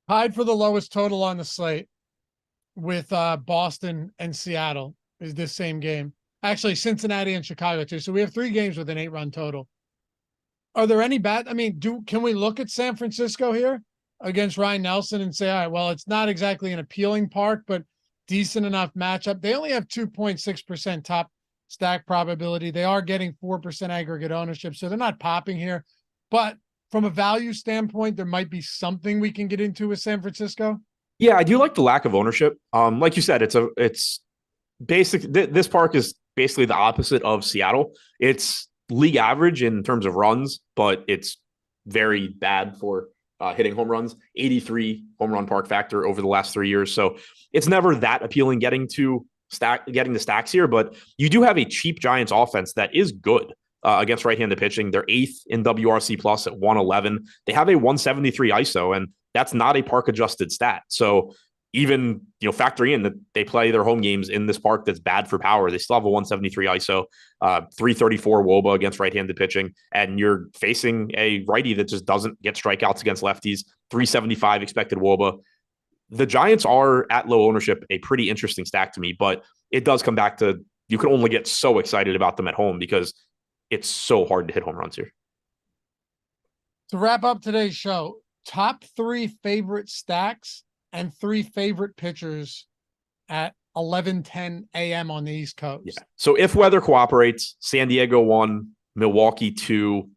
Tied for the lowest total on the slate with Boston and Seattle is this same game. Actually, Cincinnati and Chicago too. So we have 3 games with an 8-run total. Are there any can we look at San Francisco here against Ryan Nelson and say, all right, well, it's not exactly an appealing park, but decent enough matchup. They only have 2.6% top stack probability. They are getting 4% aggregate ownership, so they're not popping here. But from a value standpoint, there might be something we can get into with San Francisco. Yeah, I do like the lack of ownership. Like you said, it's basic. This park is basically the opposite of Seattle. It's league average in terms of runs, but it's very bad for hitting home runs, 83 home run park factor over the last 3 years. So it's never that appealing getting the stacks here, but you do have a cheap Giants offense that is good against right-handed pitching. They're 8th in WRC plus at 111. They have a 173 ISO, and that's not a park adjusted stat. So even, factoring in that they play their home games in this park that's bad for power, they still have a 173 ISO, 334 WOBA against right-handed pitching, and you're facing a righty that just doesn't get strikeouts against lefties, 375 expected WOBA. The Giants are, at low ownership, a pretty interesting stack to me, but it does come back to you can only get so excited about them at home because it's so hard to hit home runs here. To wrap up today's show, top 3 favorite stacks and 3 favorite pitchers at 11:10 a.m. on the East Coast. Yeah. So if weather cooperates, San Diego 1, Milwaukee 2.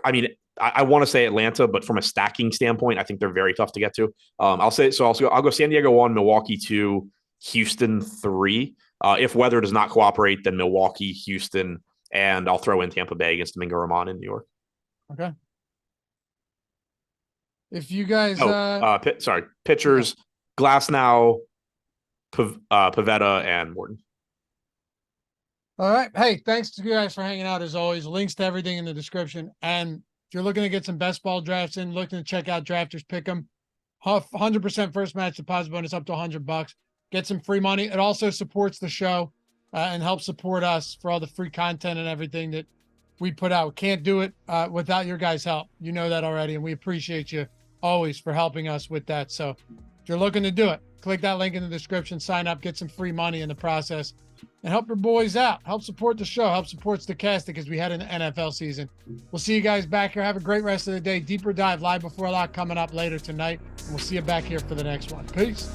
I mean, I want to say Atlanta, but from a stacking standpoint, I think they're very tough to get to. I'll go San Diego 1, Milwaukee 2, Houston 3. If weather does not cooperate, then Milwaukee, Houston, and I'll throw in Tampa Bay against Domingo Román in New York. Okay. If you guys, pitchers, Glasnow, Pivetta, and Morton. All right. Hey, thanks to you guys for hanging out as always. Links to everything in the description. And if you're looking to get some best ball drafts in, looking to check out Drafters Pick'em, 100% first match deposit bonus up to $100. Get some free money. It also supports the show and helps support us for all the free content and everything that we put out. Can't do it without your guys' help. You know that already, and we appreciate you always for helping us with that. So if you're looking to do it, click that link in the description, sign up, get some free money in the process, and help your boys out. Help support the show. Help support Stochastic because we had an NFL season. We'll see you guys back here. Have a great rest of the day. Deeper Dive live before a lot coming up later tonight. And we'll see you back here for the next one. Peace.